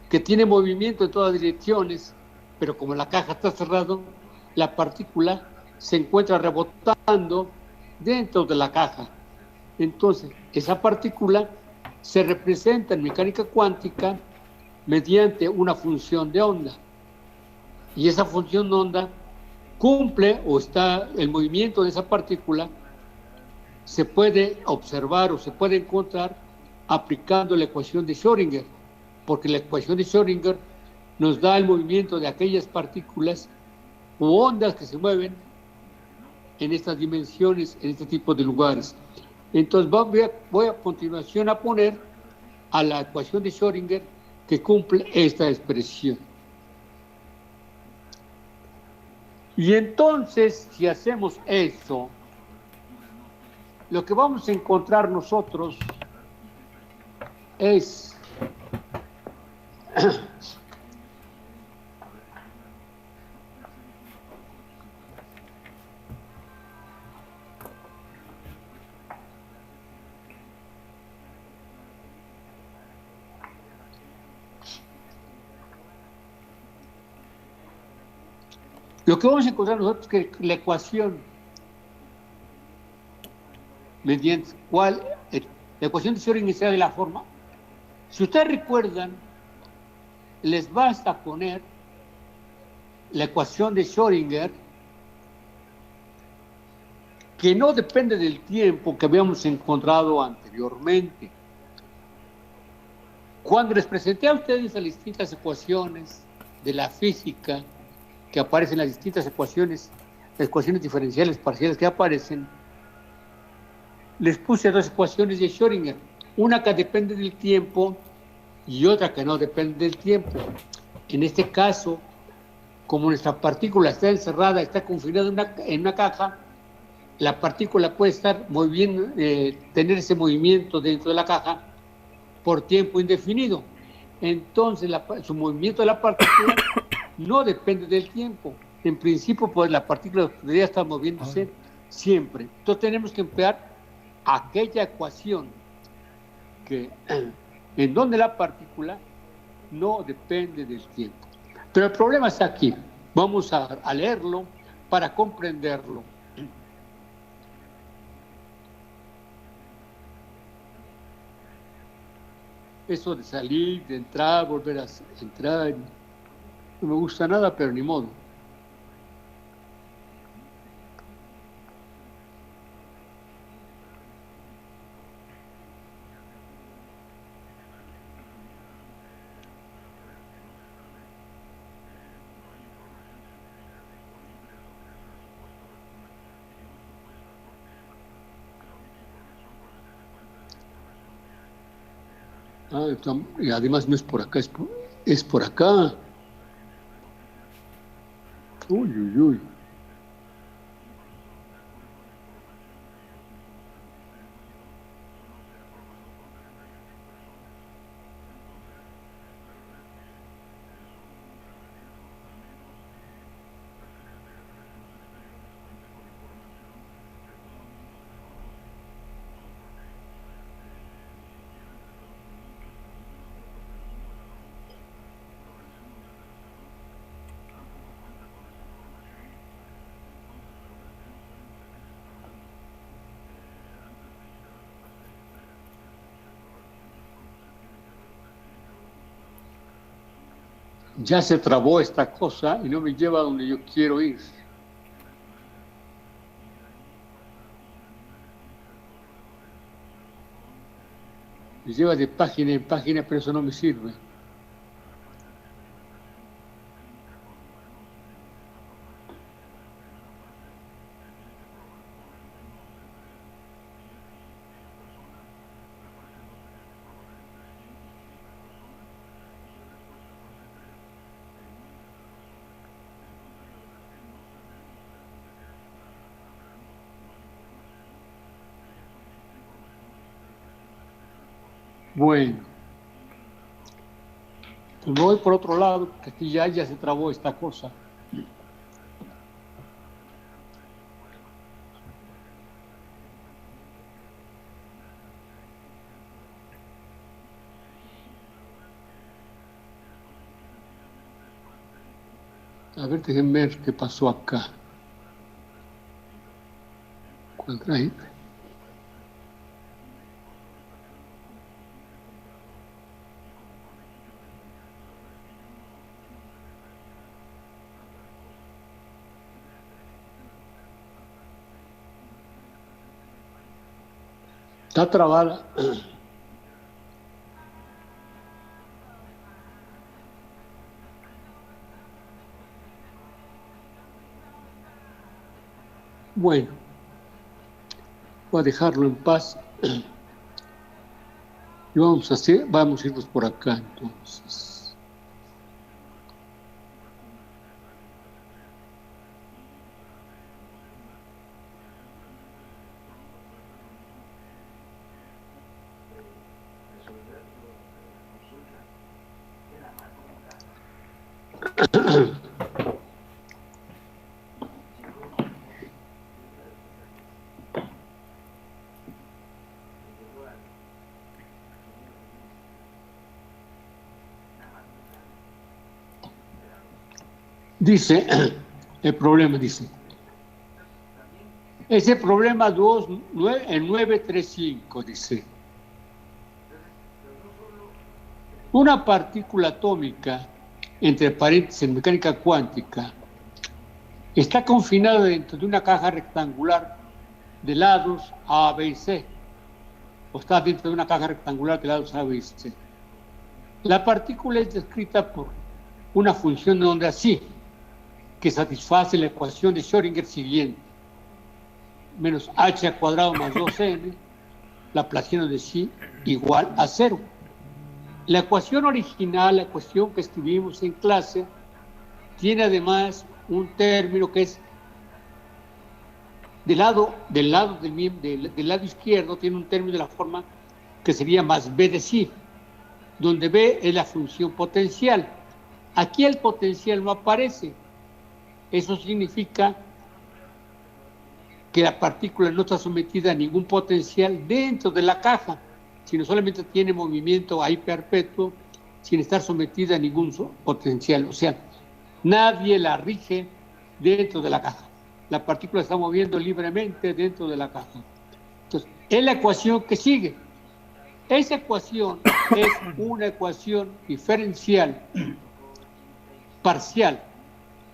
Speaker 1: que tiene movimiento en todas direcciones, pero como la caja está cerrada, la partícula se encuentra rebotando dentro de la caja. Entonces, esa partícula se representa en mecánica cuántica mediante una función de onda. Y esa función de onda cumple o está el movimiento de esa partícula se puede observar o se puede encontrar aplicando la ecuación de Schrödinger, porque la ecuación de Schrödinger nos da el movimiento de aquellas partículas u ondas que se mueven en estas dimensiones, en este tipo de lugares. Entonces voy a continuación a poner a la ecuación de Schrödinger que cumple esta expresión. Y entonces, si hacemos eso, lo que vamos a encontrar nosotros es lo que vamos a encontrar nosotros es que la ecuación mediante cuál la ecuación de Schrödinger sea de la forma. Si ustedes recuerdan, les basta poner la ecuación de Schrödinger que no depende del tiempo que habíamos encontrado anteriormente. Cuando les presenté a ustedes las distintas ecuaciones de la física que aparecen en las distintas ecuaciones, las ecuaciones diferenciales parciales que aparecen, les puse dos ecuaciones de Schrödinger, una que depende del tiempo y otra que no depende del tiempo. En este caso, como nuestra partícula está encerrada, está confinada en una caja, la partícula puede estar moviendo, tener ese movimiento dentro de la caja por tiempo indefinido. Entonces, su movimiento de la partícula no depende del tiempo. En principio, pues la partícula debería estar moviéndose siempre. Entonces, tenemos que emplear aquella ecuación en donde la partícula no depende del tiempo. Pero el problema está aquí. Vamos a leerlo para comprenderlo. Eso de salir, de entrar, volver a entrar, no me gusta nada, pero ni modo. Y además no es por acá, es por acá. Uy, uy, uy. Ya se trabó esta cosa y no me lleva a donde yo quiero ir. Me lleva de página en página, pero eso no me sirve. Bueno, pues me voy por otro lado, porque aquí ya se trabó esta cosa. A ver, déjenme ver qué pasó acá. Ahí. Está trabada. Bueno, voy a dejarlo en paz. Y vamos a irnos por acá entonces. Dice, el problema dice, ese problema 935 dice, una partícula atómica, entre paréntesis en mecánica cuántica, está confinada dentro de una caja rectangular de lados A, B y C, o está dentro de una caja rectangular de lados A, B y C. La partícula es descrita por una función de onda psi, que satisface la ecuación de Schrödinger siguiente: menos h al cuadrado más 2n, laplaciano de psi igual a 0. La ecuación original, la ecuación que escribimos en clase, tiene además un término que es del lado izquierdo, tiene un término de la forma que sería más b de psi, donde b es la función potencial. Aquí el potencial no aparece. Eso significa que la partícula no está sometida a ningún potencial dentro de la caja, sino solamente tiene movimiento ahí perpetuo sin estar sometida a ningún potencial. O sea, nadie la rige dentro de la caja. La partícula está moviendo libremente dentro de la caja. Entonces, es la ecuación que sigue. Esa ecuación es una ecuación diferencial parcial.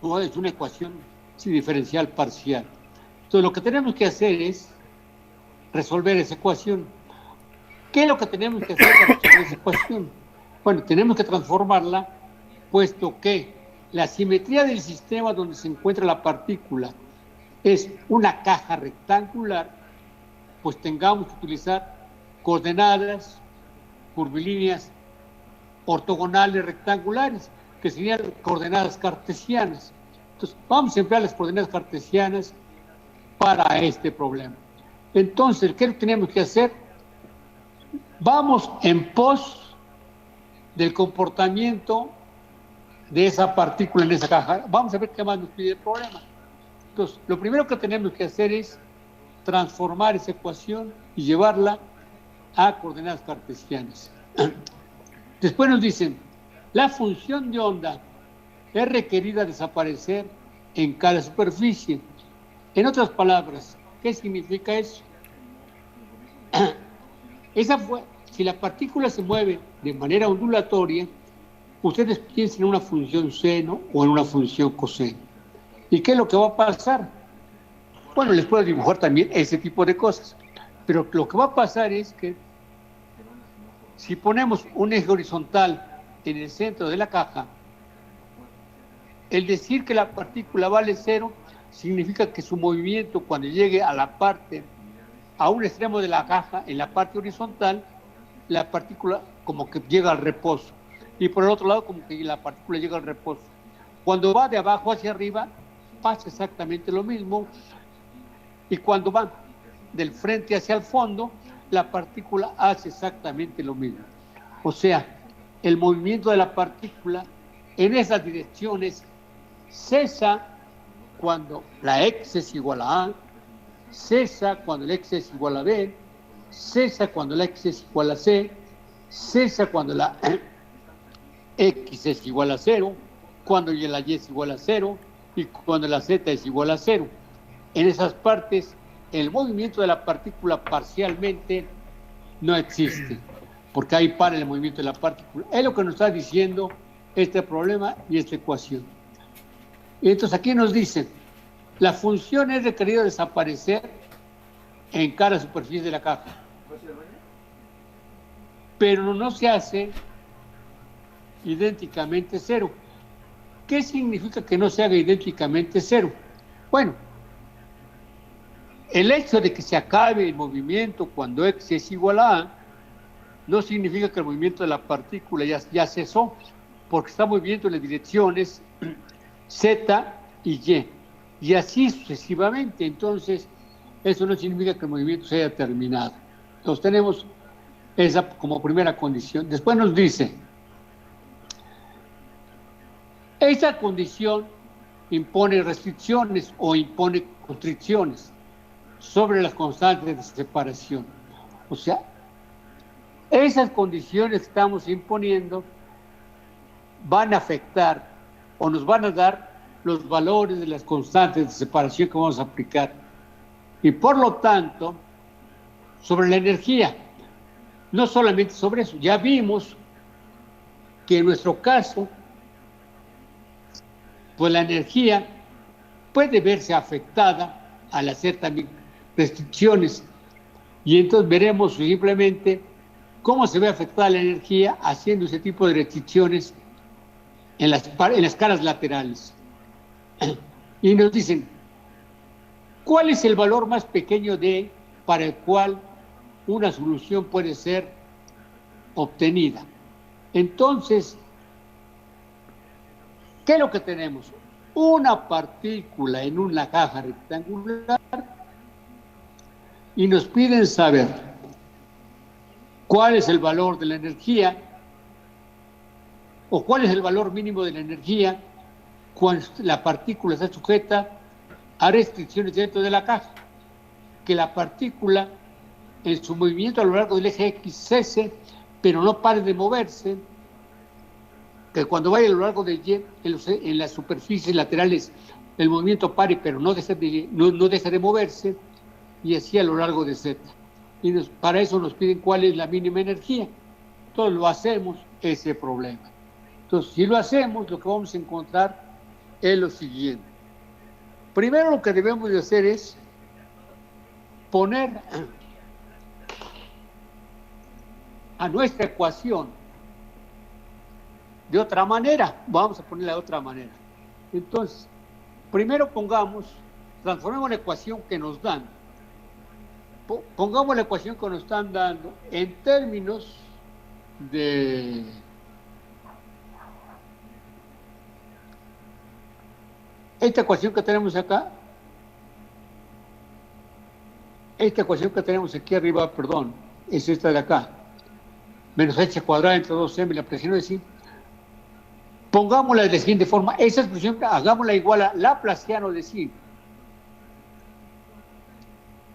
Speaker 1: No es una ecuación diferencial parcial. Entonces, lo que tenemos que hacer es resolver esa ecuación. ¿Qué es lo que tenemos que hacer para resolver esa ecuación? Bueno, tenemos que transformarla, puesto que la simetría del sistema donde se encuentra la partícula es una caja rectangular, pues tengamos que utilizar coordenadas curvilíneas ortogonales rectangulares, que serían coordenadas cartesianas. Entonces, vamos a emplear las coordenadas cartesianas para este problema. Entonces, ¿qué tenemos que hacer? Vamos en pos del comportamiento de esa partícula en esa caja. Vamos a ver qué más nos pide el problema. Entonces, lo primero que tenemos que hacer es transformar esa ecuación y llevarla a coordenadas cartesianas. Después nos dicen, la función de onda es requerida desaparecer en cada superficie. En otras palabras, ¿qué significa eso? Si la partícula se mueve de manera ondulatoria, ustedes piensen en una función seno o en una función coseno. ¿Y qué es lo que va a pasar? Bueno, les puedo dibujar también ese tipo de cosas, pero lo que va a pasar es que si ponemos un eje horizontal en el centro de la caja, el decir que la partícula vale 0 significa que su movimiento, cuando llegue a un extremo de la caja, en la parte horizontal, la partícula como que llega al reposo, y por el otro lado como que la partícula llega al reposo. Cuando va de abajo hacia arriba, pasa exactamente lo mismo, y cuando va del frente hacia el fondo, la partícula hace exactamente lo mismo. O sea, el movimiento de la partícula en esas direcciones cesa cuando la X es igual a A, cesa cuando el X es igual a B, cesa cuando la X es igual a C, cesa cuando la X es igual a 0, cuando la Y es igual a 0 y cuando la Z es igual a 0. En esas partes, el movimiento de la partícula parcialmente no existe, porque ahí para el movimiento de la partícula. Es lo que nos está diciendo este problema y esta ecuación. Y entonces aquí nos dice, la función es requerida desaparecer en cada superficie de la caja, pero no se hace idénticamente 0. ¿Qué significa que no se haga idénticamente 0? Bueno, el hecho de que se acabe el movimiento cuando X es igual a A no significa que el movimiento de la partícula ya cesó, porque estamos viendo las direcciones Z y Y, y así sucesivamente. Entonces, eso no significa que el movimiento se haya terminado. Entonces, tenemos esa como primera condición. Después nos dice, esa condición impone restricciones o impone constricciones sobre las constantes de separación. O sea, esas condiciones que estamos imponiendo van a afectar o nos van a dar los valores de las constantes de separación que vamos a aplicar. Y por lo tanto, sobre la energía, no solamente sobre eso, ya vimos que en nuestro caso, pues la energía puede verse afectada al hacer también restricciones. Y entonces veremos simplemente cómo se ve afectada la energía haciendo ese tipo de restricciones en las caras laterales. Y nos dicen, ¿cuál es el valor más pequeño para el cual una solución puede ser obtenida? Entonces, ¿qué es lo que tenemos? Una partícula en una caja rectangular y nos piden saber cuál es el valor de la energía o cuál es el valor mínimo de la energía cuando la partícula está sujeta a restricciones dentro de la caja. Que la partícula en su movimiento a lo largo del eje X cese, pero no pare de moverse, que cuando vaya a lo largo de Y, en las superficies laterales, el movimiento pare, pero no deje de moverse, y así a lo largo de Z. Y para eso nos piden cuál es la mínima energía. Entonces lo hacemos, ese problema. Entonces, si lo hacemos, lo que vamos a encontrar es lo siguiente. Primero lo que debemos de hacer es poner a nuestra ecuación de otra manera. Vamos a ponerla de otra manera. Entonces, primero transformemos la ecuación que nos dan. Pongamos la ecuación que nos están dando en términos de esta ecuación que tenemos acá, esta ecuación que tenemos aquí arriba, perdón, es esta de acá, menos h cuadrada entre 2m, la presión de sí. Pongámosla de la siguiente forma, esa expresión hagámosla igual a Laplaciano de sí,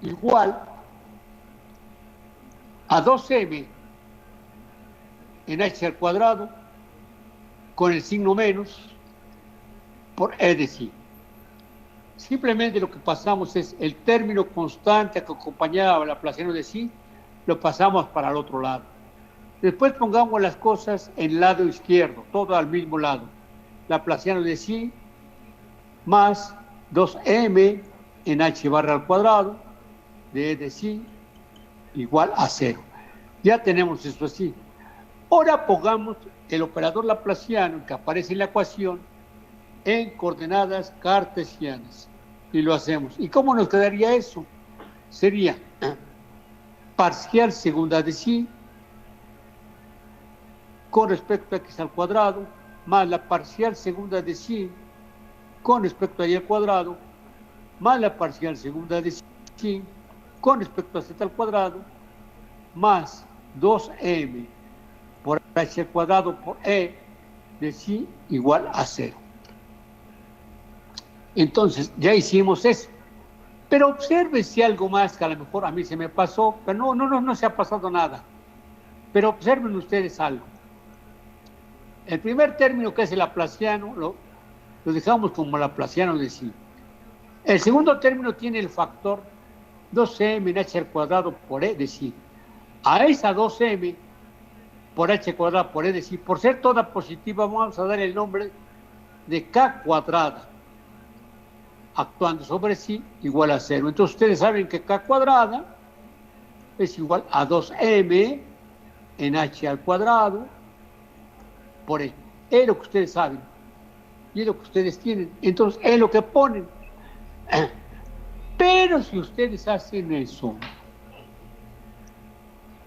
Speaker 1: igual a 2m en h al cuadrado con el signo menos por e de sí. Simplemente lo que pasamos es el término constante que acompañaba a Laplaciano de sí, lo pasamos para el otro lado. Después pongamos las cosas en el lado izquierdo, todo al mismo lado. Laplaciano de sí más 2m en h barra al cuadrado de e de sí igual a 0. Ya tenemos esto así. Ahora pongamos el operador laplaciano que aparece en la ecuación en coordenadas cartesianas. Y lo hacemos. ¿Y cómo nos quedaría eso? Sería parcial segunda de sí con respecto a x al cuadrado más la parcial segunda de sí con respecto a y al cuadrado más la parcial segunda de sí con respecto a z al cuadrado más 2m por h cuadrado por e de sí igual a 0. Entonces, ya hicimos eso. Pero observe si algo más que a lo mejor a mí se me pasó, pero no se ha pasado nada. Pero observen ustedes algo. El primer término, que es el laplaciano, lo dejamos como laplaciano de sí. El segundo término tiene el factor 2m en h al cuadrado por e de sí. A esa 2m por h cuadrado por e de sí, por ser toda positiva, vamos a dar el nombre de k cuadrada, actuando sobre sí igual a 0. Entonces ustedes saben que k cuadrada es igual a 2m en h al cuadrado por e. Es lo que ustedes saben y es lo que ustedes tienen. Entonces es lo que ponen. Pero si ustedes hacen eso,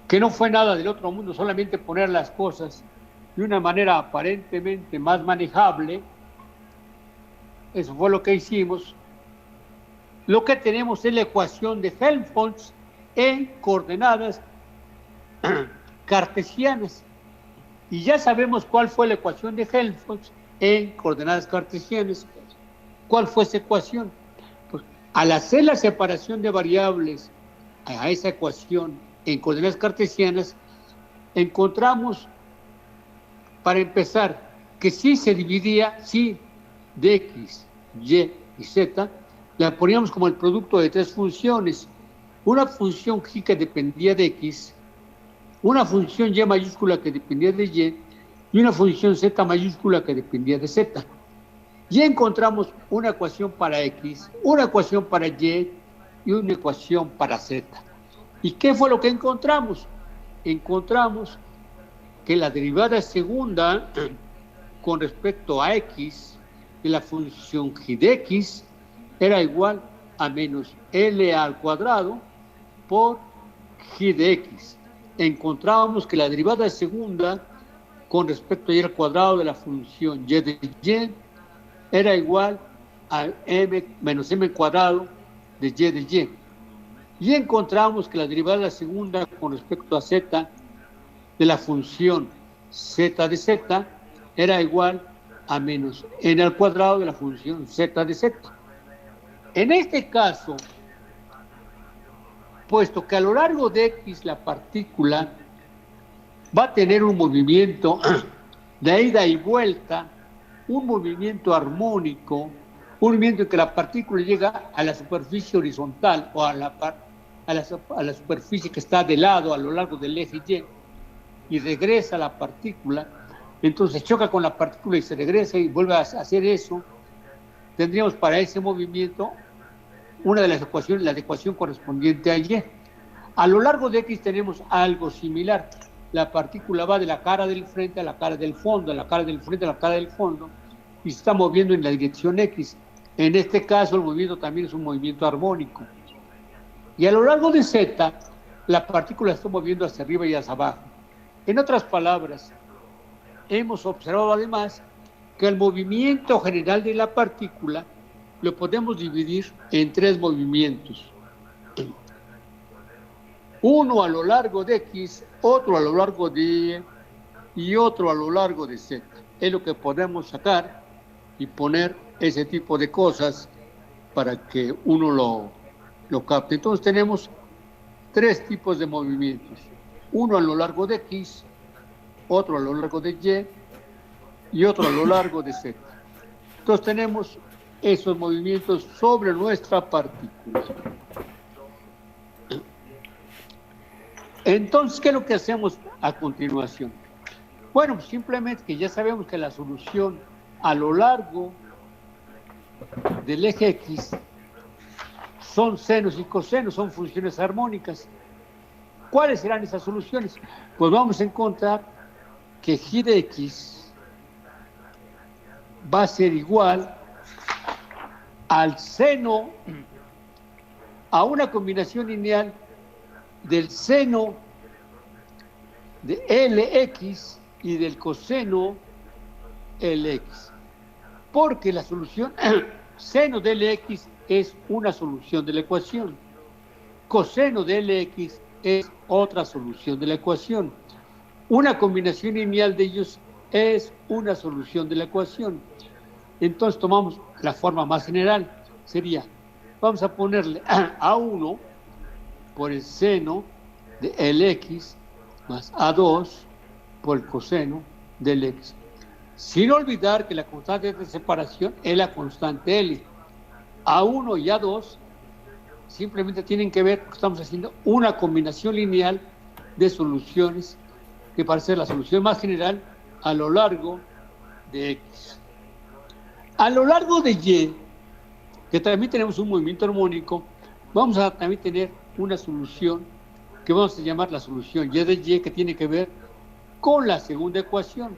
Speaker 1: que no fue nada del otro mundo, solamente poner las cosas de una manera aparentemente más manejable, eso fue lo que hicimos. Lo que tenemos es la ecuación de Helmholtz en coordenadas cartesianas. Y ya sabemos cuál fue la ecuación de Helmholtz en coordenadas cartesianas. ¿Cuál fue esa ecuación? Pues, al hacer la separación de variables a esa ecuación en coordenadas cartesianas, encontramos, para empezar, que sí se dividía, sí, de x, y y z, la poníamos como el producto de tres funciones. Una función y que dependía de x, una función y mayúscula que dependía de y una función z mayúscula que dependía de z. Y encontramos una ecuación para x, una ecuación para y una ecuación para z. ¿Y qué fue lo que encontramos? Encontramos que la derivada segunda con respecto a x de la función g de x era igual a menos L al cuadrado por g de x. Encontrábamos que la derivada segunda con respecto a y al cuadrado de la función y de y era igual a m menos m cuadrado de y de y. Y encontramos que la derivada segunda con respecto a z de la función z de z era igual a menos n al cuadrado de la función z de z. En este caso, puesto que a lo largo de x la partícula va a tener un movimiento de ida y vuelta, un movimiento armónico, un movimiento en que la partícula llega a la superficie horizontal o a la superficie que está de lado a lo largo del eje y regresa a la partícula, entonces choca con la partícula y se regresa y vuelve a hacer eso, tendríamos para ese movimiento una de las ecuaciones, la ecuación correspondiente a y. A lo largo de x tenemos algo similar. La partícula va de la cara del frente a la cara del fondo, a la cara del frente a la cara del fondo, y se está moviendo en la dirección x. En este caso, el movimiento también es un movimiento armónico. Y a lo largo de z, la partícula está moviendo hacia arriba y hacia abajo. En otras palabras, hemos observado además que el movimiento general de la partícula lo podemos dividir en tres movimientos. Uno a lo largo de x, otro a lo largo de y otro a lo largo de z. Es lo que podemos sacar y poner ese tipo de cosas para que uno lo capte. Entonces tenemos tres tipos de movimientos. Uno a lo largo de x, otro a lo largo de y otro a lo largo de z. Entonces tenemos esos movimientos sobre nuestra partícula. Entonces, ¿qué es lo que hacemos a continuación? Bueno, simplemente que ya sabemos que la solución a lo largo del eje X son senos y cosenos, son funciones armónicas. ¿Cuáles serán esas soluciones? Pues vamos a encontrar que g de x va a ser igual al seno, a una combinación lineal del seno de Lx y del coseno Lx. Porque la solución seno de Lx es una solución de la ecuación. Coseno de Lx es otra solución de la ecuación. Una combinación lineal de ellos es una solución de la ecuación. Entonces tomamos la forma más general. Sería, vamos a ponerle A1 por el seno de Lx más A2 por el coseno del X. Sin olvidar que la constante de separación es la constante L. A1 y A2 simplemente tienen que ver porque estamos haciendo una combinación lineal de soluciones que parece ser la solución más general a lo largo de X. A lo largo de Y, que también tenemos un movimiento armónico, vamos a también tener una solución que vamos a llamar la solución Y de Y, que tiene que ver con la segunda ecuación.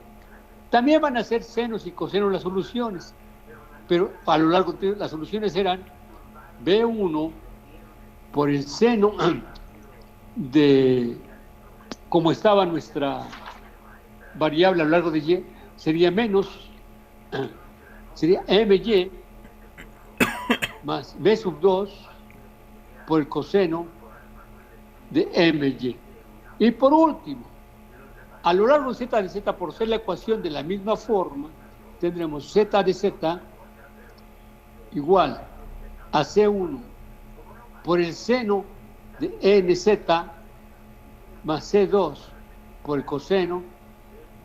Speaker 1: También van a ser senos y cosenos las soluciones, pero a lo largo de las soluciones serán B1 por el seno de como estaba nuestra variable a lo largo de Y, sería menos, sería MY más B sub 2 por el coseno de MY. Y por último, a lo largo de Z de Z, por ser la ecuación de la misma forma, tendremos Z de Z igual a C1 por el seno de NZ más C2 por el coseno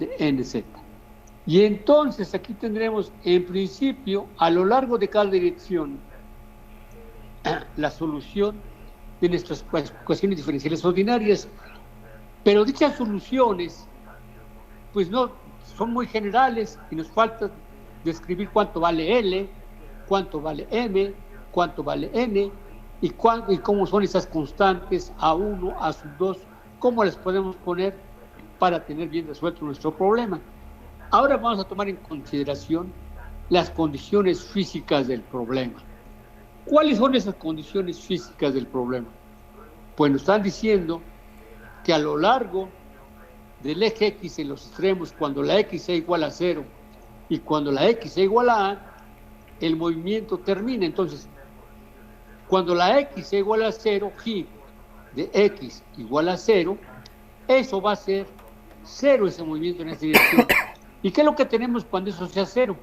Speaker 1: de NZ. Y entonces aquí tendremos, en principio, a lo largo de cada dirección, la solución de nuestras ecuaciones diferenciales ordinarias. Pero dichas soluciones, pues no, son muy generales y nos falta describir cuánto vale L, cuánto vale M, cuánto vale N y cómo son esas constantes A1, A sub 2, cómo las podemos poner para tener bien resuelto nuestro problema. Ahora vamos a tomar en consideración las condiciones físicas del problema. ¿Cuáles son esas condiciones físicas del problema? Pues nos están diciendo que a lo largo del eje X en los extremos, cuando la X sea igual a 0 y cuando la X sea igual a A, el movimiento termina. Entonces, cuando la X sea igual a 0, G de X igual a 0, eso va a ser 0 ese movimiento en esa dirección. ¿Y qué es lo que tenemos cuando eso sea 0?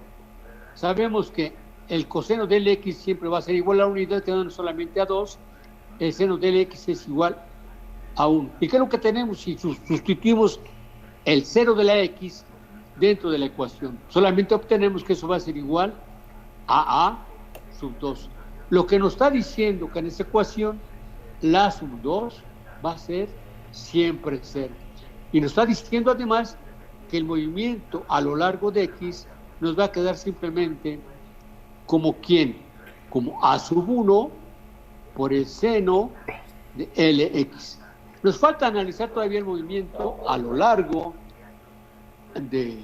Speaker 1: Sabemos que el coseno del X siempre va a ser igual a la unidad, quedando solamente a 2. El seno del X es igual a 1. ¿Y qué es lo que tenemos si sustituimos el 0 de la X dentro de la ecuación? Solamente obtenemos que eso va a ser igual a A sub 2. Lo que nos está diciendo que en esta ecuación la sub 2 va a ser siempre 0. Y nos está diciendo además que el movimiento a lo largo de X nos va a quedar simplemente como ¿quién? Como A sub 1 por el seno de LX. Nos falta analizar todavía el movimiento a lo largo de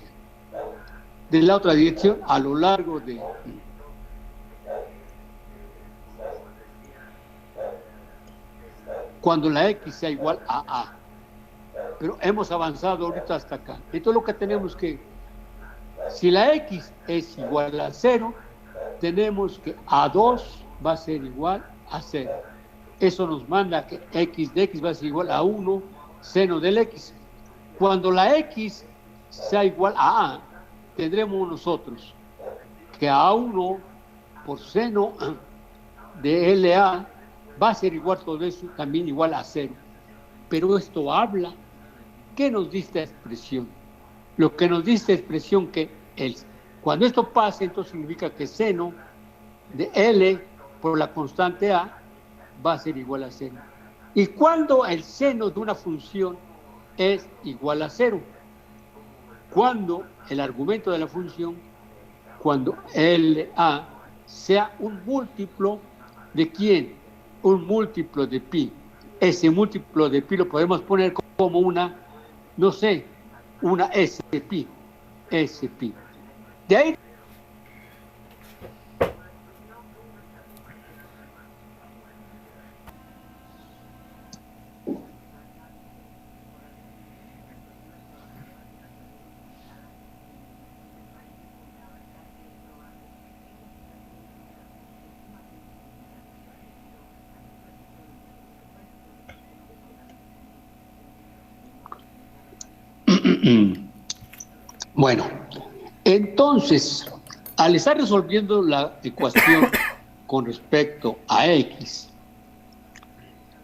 Speaker 1: la otra dirección, a lo largo de cuando la X sea igual a A. Pero hemos avanzado ahorita hasta acá. Entonces lo que tenemos que, si la X es igual a 0, tenemos que A2 va a ser igual a 0. Eso nos manda que X de X va a ser igual a 1 seno del X. Cuando la X sea igual a A, tendremos nosotros que A1 por seno de LA va a ser igual todo eso, también igual a 0. Pero esto habla, ¿qué nos dice esta expresión? Lo que nos dice esta expresión que cuando esto pase, entonces significa que seno de L por la constante A va a ser igual a 0. ¿Y cuando el seno de una función es igual a 0? Cuando el argumento de la función, cuando LA sea un múltiplo de ¿quién? Un múltiplo de pi. Ese múltiplo de pi lo podemos poner como una, no sé, una S pi. S pi. De ahí Bueno, entonces, al estar resolviendo la ecuación con respecto a X,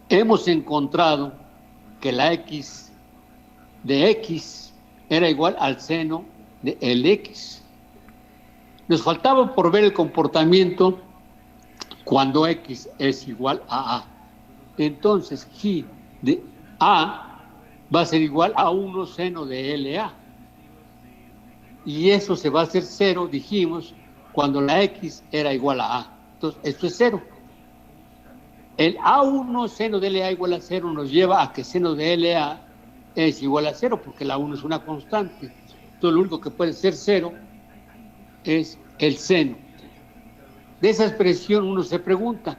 Speaker 1: hemos encontrado que la X de X era igual al seno de LX. Nos faltaba por ver el comportamiento cuando X es igual a A. Entonces, G de A va a ser igual a 1 seno de LA. Y eso se va a hacer 0, dijimos, cuando la X era igual a A. Entonces, esto es 0. El A1 seno de LA igual a 0 nos lleva a que seno de LA es igual a 0, porque la 1 es una constante. Entonces, lo único que puede ser 0 es el seno. De esa expresión uno se pregunta,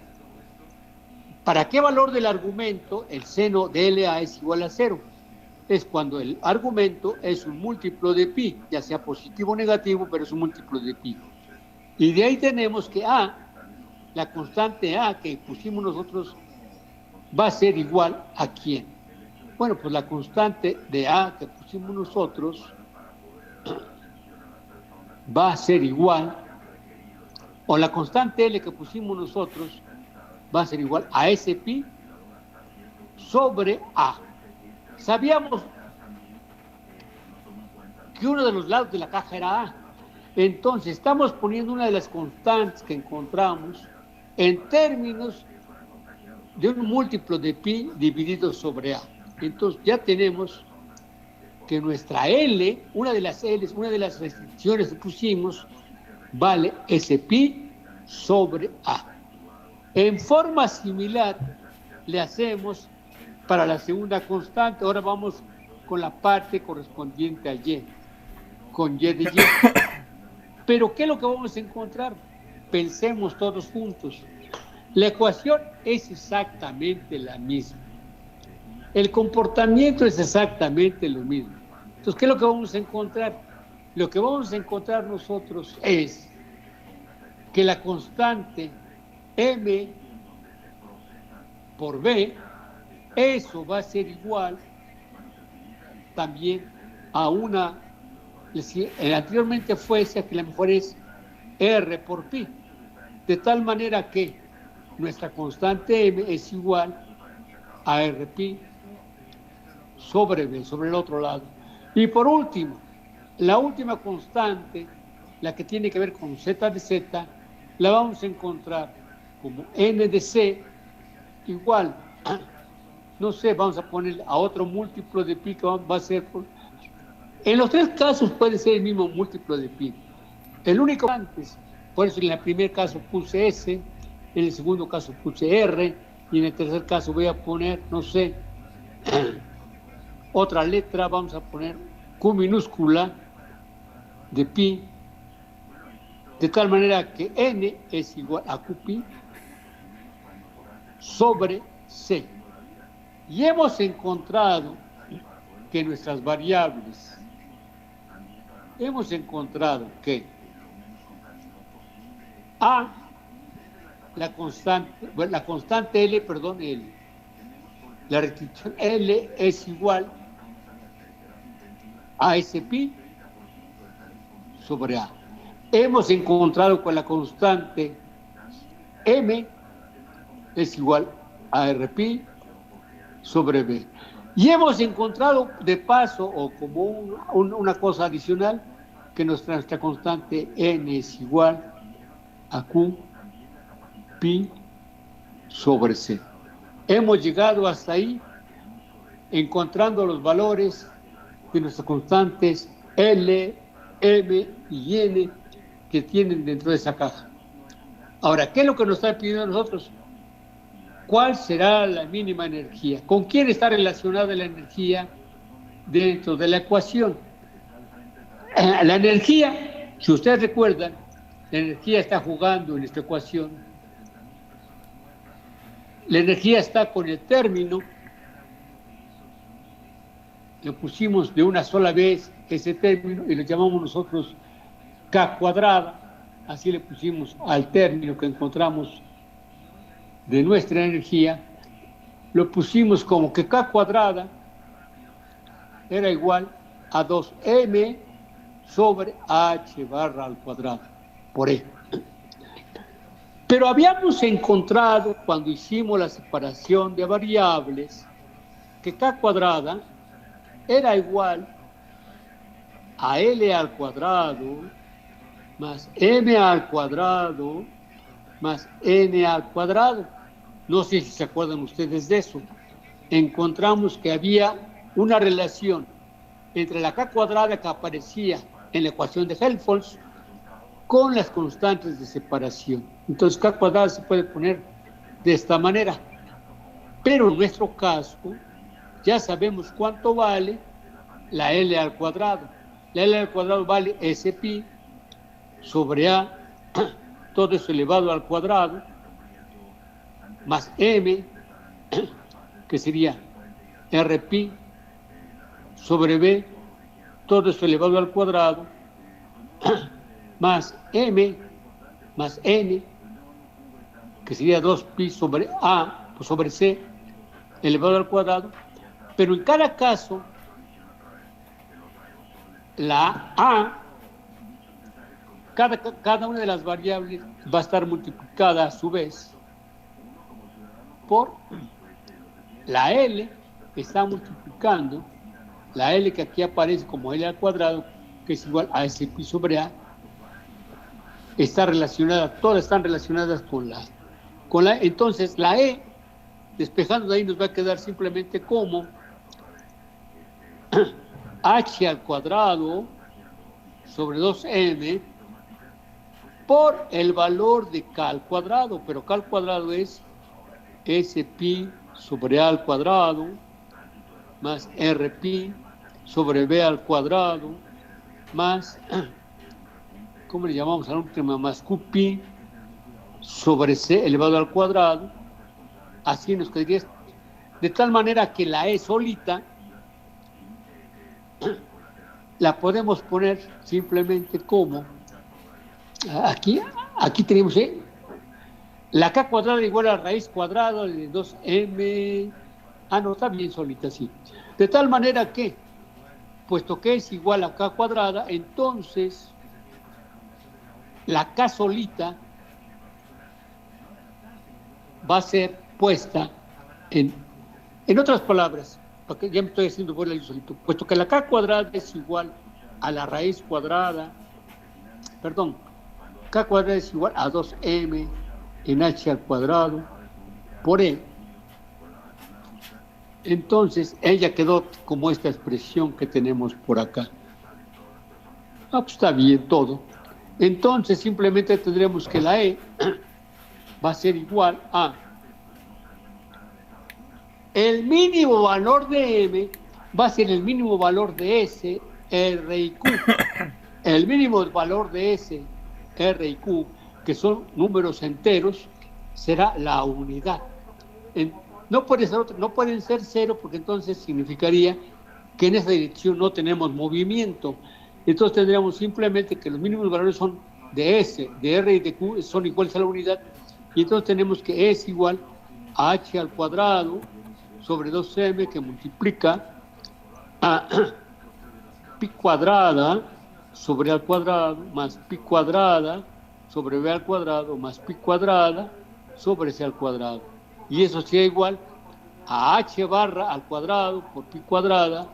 Speaker 1: ¿para qué valor del argumento el seno de LA es igual a 0? Es cuando el argumento es un múltiplo de pi, ya sea positivo o negativo, pero es un múltiplo de pi. Y de ahí tenemos que A, la constante A que pusimos nosotros, va a ser igual a ¿quién? Bueno, pues la constante de A que pusimos nosotros va a ser igual, o la constante L que pusimos nosotros va a ser igual a S pi sobre A. Sabíamos que uno de los lados de la caja era A. Entonces, estamos poniendo una de las constantes que encontramos en términos de un múltiplo de pi dividido sobre A. Entonces, ya tenemos que nuestra L, una de las L's, una de las restricciones que pusimos, vale S pi sobre A. En forma similar, le hacemos para la segunda constante. Ahora vamos con la parte correspondiente a Y, con Y de Y. Pero, ¿qué es lo que vamos a encontrar? Pensemos todos juntos. La ecuación es exactamente la misma. El comportamiento es exactamente lo mismo. Entonces, ¿qué es lo que vamos a encontrar? Lo que vamos a encontrar nosotros es que la constante M por B, eso va a ser igual también a una, anteriormente fue esa, que la mejor es R por pi, de tal manera que nuestra constante M es igual a R pi sobre B, sobre el otro lado. Y por último, la última constante, la que tiene que ver con Z de Z, la vamos a encontrar como N de C igual, no sé, vamos a poner a otro múltiplo de pi que va a ser, en los tres casos puede ser el mismo múltiplo de pi. El único antes, por eso en el primer caso puse S, en el segundo caso puse R, y en el tercer caso voy a poner, no sé, otra letra, vamos a poner Q minúscula de pi, de tal manera que N es igual a Q pi sobre C. Y hemos encontrado que nuestras variables, hemos encontrado que A, la constante L, perdón, L, la restricción L es igual a S pi sobre A. Hemos encontrado que la constante M es igual a R pi sobre B. Y hemos encontrado de paso, o como una cosa adicional, que nuestra constante N es igual a Q pi sobre C. Hemos llegado hasta ahí encontrando los valores de nuestras constantes L, M y N que tienen dentro de esa caja. Ahora, ¿qué es lo que nos está pidiendo a nosotros? ¿Cuál será la mínima energía? ¿Con quién está relacionada la energía dentro de la ecuación? La energía, si ustedes recuerdan, la energía está jugando en esta ecuación. La energía está con el término, le pusimos de una sola vez ese término y lo llamamos nosotros K cuadrada, así le pusimos al término que encontramos de nuestra energía, lo pusimos como que K cuadrada era igual a 2m sobre h barra al cuadrado por e. Pero habíamos encontrado, cuando hicimos la separación de variables, que k cuadrada era igual a L al cuadrado más M al cuadrado más N al cuadrado. No sé si se acuerdan ustedes de eso. Encontramos que había una relación entre la K cuadrada que aparecía en la ecuación de Helmholtz con las constantes de separación. Entonces K cuadrada se puede poner de esta manera. Pero en nuestro caso ya sabemos cuánto vale la L al cuadrado. La L al cuadrado vale S pi sobre A, todo eso elevado al cuadrado, más M, que sería R pi sobre B, todo eso elevado al cuadrado, más M, más N, que sería 2pi sobre A, sobre C, elevado al cuadrado. Pero en cada caso, la A, cada una de las variables va a estar multiplicada a su vez por la L, que está multiplicando, la L que aquí aparece como L al cuadrado, que es igual a S pi sobre A, está relacionada, todas están relacionadas con la. Entonces la E, despejando de ahí, nos va a quedar simplemente como h al cuadrado sobre 2m por el valor de k al cuadrado, pero k al cuadrado es s pi sobre a al cuadrado más r pi sobre b al cuadrado más, ¿cómo le llamamos a la última? Más q pi sobre c elevado al cuadrado. Así nos quedaría, de tal manera que la E solita la podemos poner simplemente como, aquí tenemos la k cuadrada igual a raíz cuadrada de 2m, no, está bien solita, sí. De tal manera que, puesto que es igual a k cuadrada, entonces la k solita va a ser puesta en otras palabras, porque ya me estoy haciendo bola yo solito, puesto que la k cuadrada es igual a la raíz cuadrada, k cuadrada es igual a 2m en h al cuadrado por e. Entonces, ella quedó como esta expresión que tenemos por acá. Pues está bien todo. Entonces, simplemente tendremos que la E va a ser igual a el mínimo valor de M, va a ser el mínimo valor de S, R y Q. El mínimo valor de S, R y Q, que son números enteros, será la unidad. No pueden ser cero, porque entonces significaría que en esa dirección no tenemos movimiento. Entonces tendríamos simplemente que los mínimos valores son de S, de R y de Q, son iguales a la unidad, y entonces tenemos que E es igual a H al cuadrado sobre 2M, que multiplica a pi cuadrada sobre A al cuadrado más pi cuadrada sobre B al cuadrado más pi cuadrada sobre C al cuadrado. Y eso sería igual a H barra al cuadrado por pi cuadrada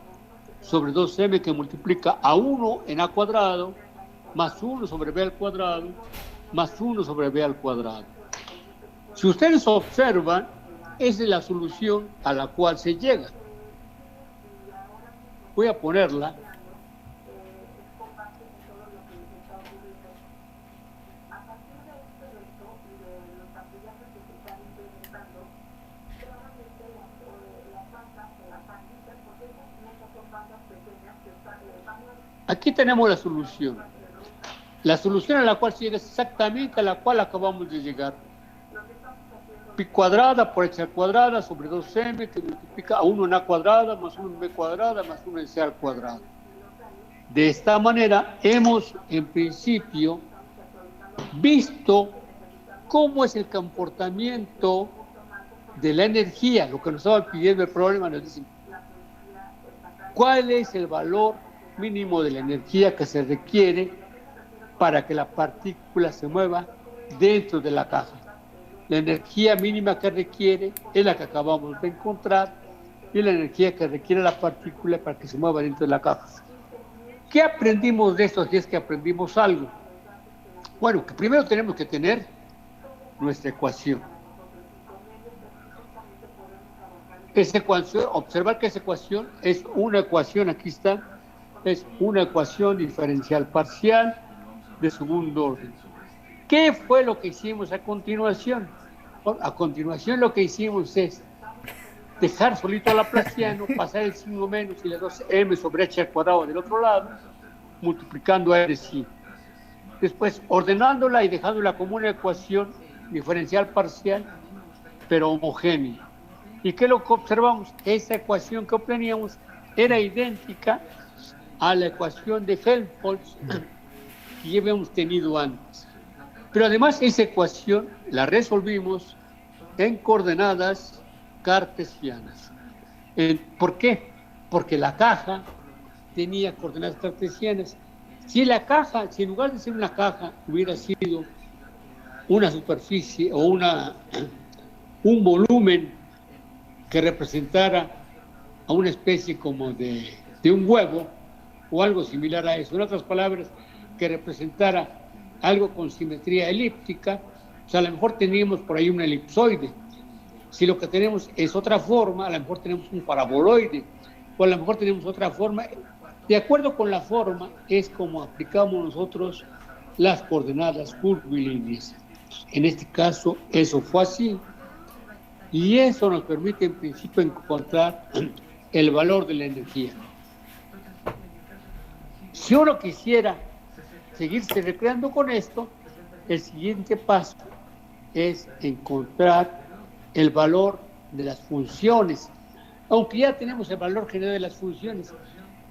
Speaker 1: sobre 2M, que multiplica a 1 en A cuadrado más 1 sobre B al cuadrado más 1 sobre B al cuadrado. Si ustedes observan, esa es la solución a la cual se llega. Voy a ponerla. Aquí tenemos la solución. La solución a la cual se llega es exactamente a la cual acabamos de llegar. Pi cuadrada por h cuadrada sobre 2m, que multiplica a 1 en a cuadrada más 1 en b cuadrada más 1 en c al cuadrado. De esta manera hemos, en principio, visto cómo es el comportamiento de la energía. Lo que nos estaba pidiendo el problema, nos dicen cuál es el valor mínimo de la energía que se requiere para que la partícula se mueva dentro de la caja. La energía mínima que requiere es la que acabamos de encontrar y la energía que requiere la partícula para que se mueva dentro de la caja. ¿Qué aprendimos de esto si es que aprendimos algo? Bueno, que primero tenemos que tener nuestra ecuación. Esa ecuación, observar que esa ecuación es una ecuación, aquí está, es una ecuación diferencial parcial de segundo orden. ¿Qué fue lo que hicimos a continuación? A continuación lo que hicimos es dejar solito al laplaciano, pasar el signo menos y le 2m sobre h al cuadrado del otro lado, multiplicando a r sí. Después ordenándola y dejándola como una ecuación diferencial parcial, pero homogénea. ¿Y qué es lo que observamos? Esa ecuación que obteníamos era idéntica a la ecuación de Helmholtz que ya habíamos tenido antes. Pero además esa ecuación la resolvimos en coordenadas cartesianas. ¿Por qué? Porque la caja tenía coordenadas cartesianas. Si en lugar de ser una caja hubiera sido una superficie o un volumen que representara a una especie como de un huevo o algo similar a eso, en otras palabras, que representara algo con simetría elíptica, o sea, a lo mejor teníamos por ahí un elipsoide. Si lo que tenemos es otra forma, a lo mejor tenemos un paraboloide, o a lo mejor tenemos otra forma. De acuerdo con la forma, es como aplicamos nosotros las coordenadas curvilíneas. En este caso, eso fue así. Y eso nos permite, en principio, encontrar el valor de la energía. Si uno quisiera seguirse recreando con esto, el siguiente paso es encontrar el valor de las funciones. Aunque ya tenemos el valor general de las funciones,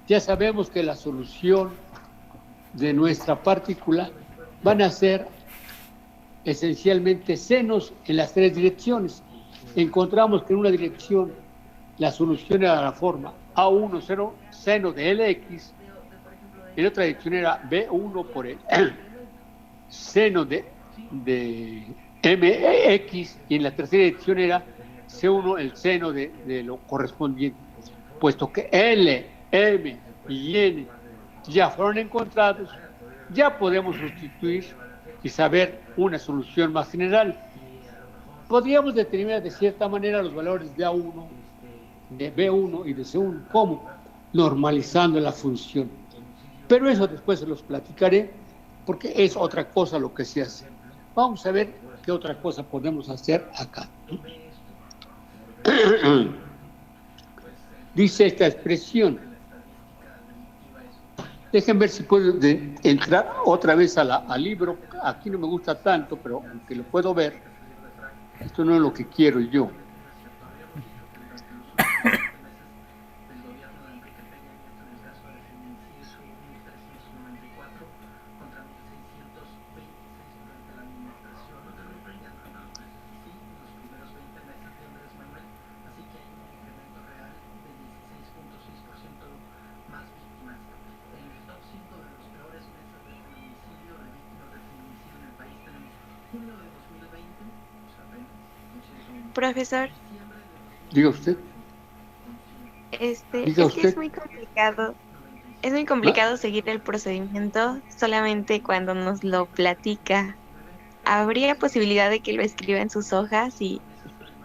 Speaker 1: ya sabemos que la solución de nuestra partícula van a ser esencialmente senos en las tres direcciones. Encontramos que en una dirección la solución era la forma A1 0, seno de Lx, en otra dirección era B1 por el seno de mx, y en la tercera dirección era C1 el seno de lo correspondiente. Puesto que L, M y N ya fueron encontrados, ya podemos sustituir y saber una solución más general. Podríamos determinar de cierta manera los valores de A1, de B1 y de C1, ¿cómo? Normalizando la función. Pero eso después se los platicaré, porque es otra cosa lo que se hace. Vamos a ver qué otra cosa podemos hacer acá. Dice esta expresión. Dejen ver si puedo entrar otra vez al libro. Aquí no me gusta tanto, pero aunque lo puedo ver, esto no es lo que quiero yo.
Speaker 2: Profesor,
Speaker 1: Diga usted. Diga usted.
Speaker 2: Que es muy complicado seguir el procedimiento solamente cuando nos lo platica. ¿Habría posibilidad de que lo escriba en sus hojas y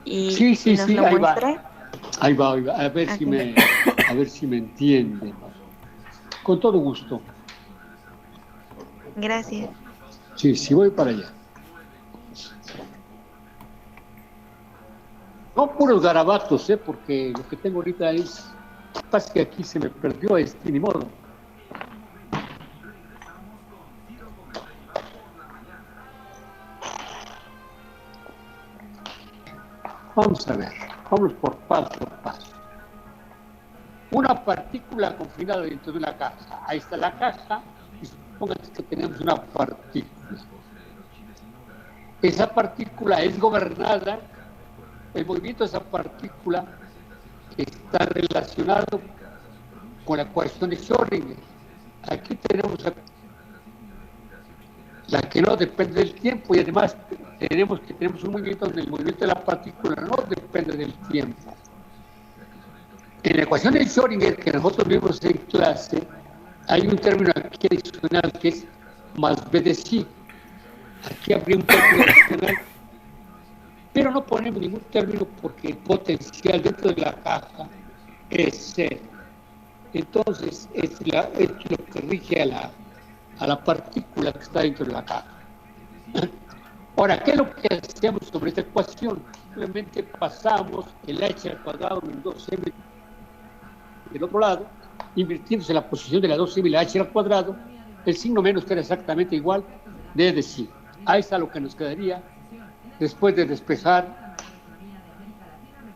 Speaker 2: nos lo muestre?
Speaker 1: Ahí va. A ver si me entiende. Con todo gusto.
Speaker 2: Gracias.
Speaker 1: Sí, voy para allá. No puros garabatos, porque lo que tengo ahorita pasa que aquí se me perdió ni modo. Vamos a ver, vamos por paso. Una partícula confinada dentro de una caja. Ahí está la caja y supongamos que tenemos una partícula. Esa partícula es gobernada. El movimiento de esa partícula está relacionado con la ecuación de Schrödinger. Aquí tenemos la que no depende del tiempo, y además tenemos un movimiento donde el movimiento de la partícula no depende del tiempo. En la ecuación de Schrödinger que nosotros vimos en clase, hay un término aquí adicional que es más b de sí. Aquí habría un término adicional, pero no ponemos ningún término porque el potencial dentro de la caja es cero. Entonces es lo que rige a la partícula que está dentro de la caja. Ahora, ¿qué es lo que hacemos sobre esta ecuación? Simplemente pasamos el h al cuadrado menos 2m del otro lose, invirtiéndose la posición de la 2m y la h al cuadrado, el signo menos queda exactamente igual de sí. Ahí está lo que nos quedaría después de despejar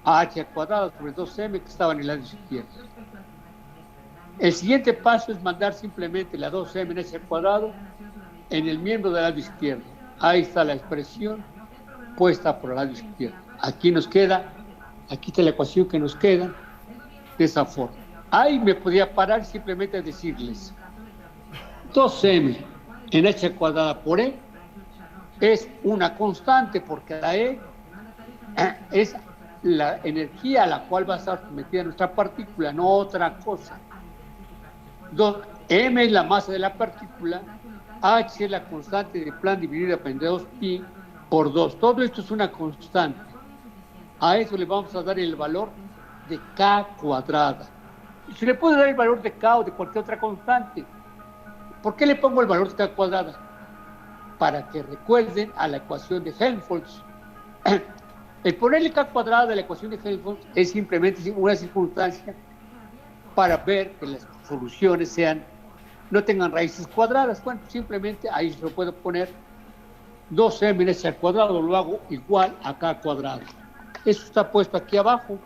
Speaker 1: a h al cuadrado sobre 2m que estaba en el lado izquierdo. El siguiente paso es mandar simplemente la 2m en h al cuadrado en el miembro del lado izquierdo. Ahí está la expresión puesta por el lado izquierdo. Aquí está la ecuación que nos queda de esa forma. Ahí me podía parar simplemente a decirles 2m en h cuadrada por e es una constante, porque la e es la energía a la cual va a estar sometida nuestra partícula, no otra cosa. M es la masa de la partícula, h es la constante de Planck dividida por 2pi por 2. Todo esto es una constante. A eso le vamos a dar el valor de k cuadrada. Se le puede dar el valor de k o de cualquier otra constante. ¿Por qué le pongo el valor de k cuadrada? Para que recuerden a la ecuación de Helmholtz. El ponerle k cuadrada a la ecuación de Helmholtz es simplemente una circunstancia para ver que las soluciones no tengan raíces cuadradas. Bueno, simplemente ahí se lo puedo poner 2m en h al cuadrado, lo hago igual a k cuadrado. Eso está puesto aquí abajo.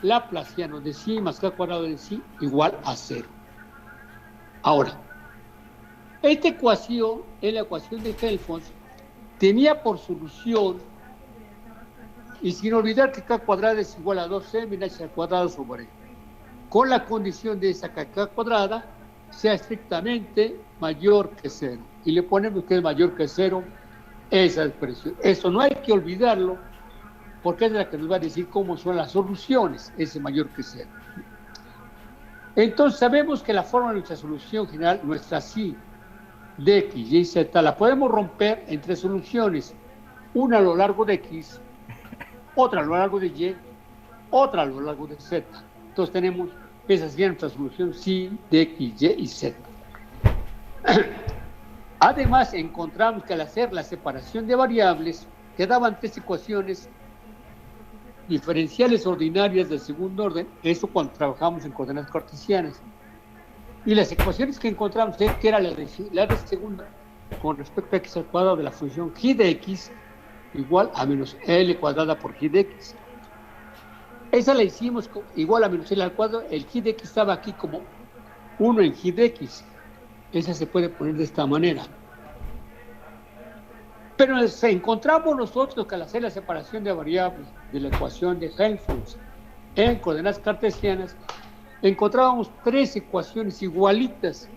Speaker 1: Laplaciano de sí más k cuadrado de sí igual a 0. Ahora, esta ecuación es la ecuación de Helmholtz, tenía por solución, y sin olvidar que k cuadrada es igual a 2m en h al cuadrado sobre e, con la condición de esa que k cuadrada sea estrictamente mayor que 0. Y le ponemos que es mayor que 0 esa expresión. Eso no hay que olvidarlo, porque es la que nos va a decir cómo son las soluciones, ese mayor que 0. Entonces sabemos que la forma de nuestra solución general, nuestra psi de x, y z, la podemos romper en tres soluciones. Una a lo largo de x, otra a lo largo de y, otra a lo largo de z. Entonces tenemos, esa sería nuestra solución psi de x, y y z. Además, encontramos que al hacer la separación de variables, quedaban tres ecuaciones diferenciales ordinarias del segundo orden, eso cuando trabajamos en coordenadas cartesianas. Y las ecuaciones que encontramos, que era la de segunda, con respecto a x al cuadrado de la función g de x, igual a menos l cuadrada por g de x. Esa la hicimos igual a menos l al cuadrado, el g de x estaba aquí como 1 en g de x. Esa se puede poner de esta manera. Pero encontramos nosotros que al hacer la separación de variables de la ecuación de Helmholtz en coordenadas cartesianas, encontrábamos tres ecuaciones igualitas.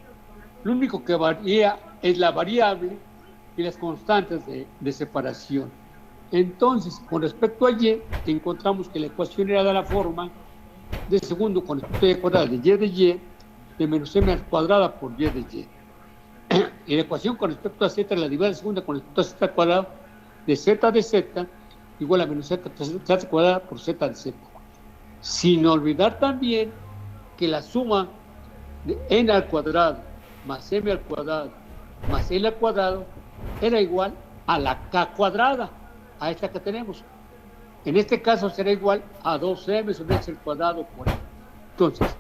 Speaker 1: Lo único que varía es la variable y las constantes de separación. Entonces, con respecto a y, encontramos que la ecuación era de la forma de segundo con respecto a y cuadrada de menos m al cuadrada por y de y. Y la ecuación con respecto a z, la derivada de segunda con respecto a z al cuadrado de z igual a menos z cuadrada por z de z. Sin olvidar también que la suma de n al cuadrado más m al cuadrado más l al cuadrado era igual a la k cuadrada, a esta que tenemos. En este caso será igual a 2m sobre h al cuadrado por e. Entonces,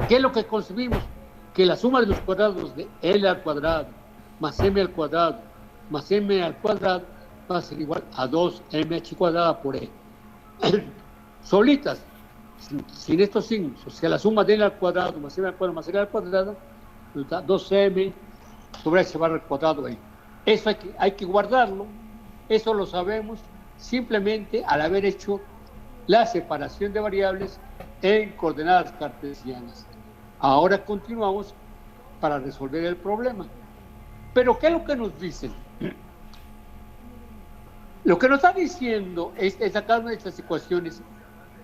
Speaker 1: ¿qué es lo que concebimos? Que la suma de los cuadrados de l al cuadrado más m al cuadrado más m al cuadrado va a ser igual a 2mh cuadrada por e. Solitas, sin estos signos, o sea, la suma de l al cuadrado más m al cuadrado más l al cuadrado nos da 2m sobre h barra al cuadrado ahí. Eso hay que guardarlo, eso lo sabemos simplemente al haber hecho la separación de variables en coordenadas cartesianas. Ahora continuamos para resolver el problema. Pero ¿qué es lo que nos dicen? Lo que nos está diciendo es sacar una de estas ecuaciones.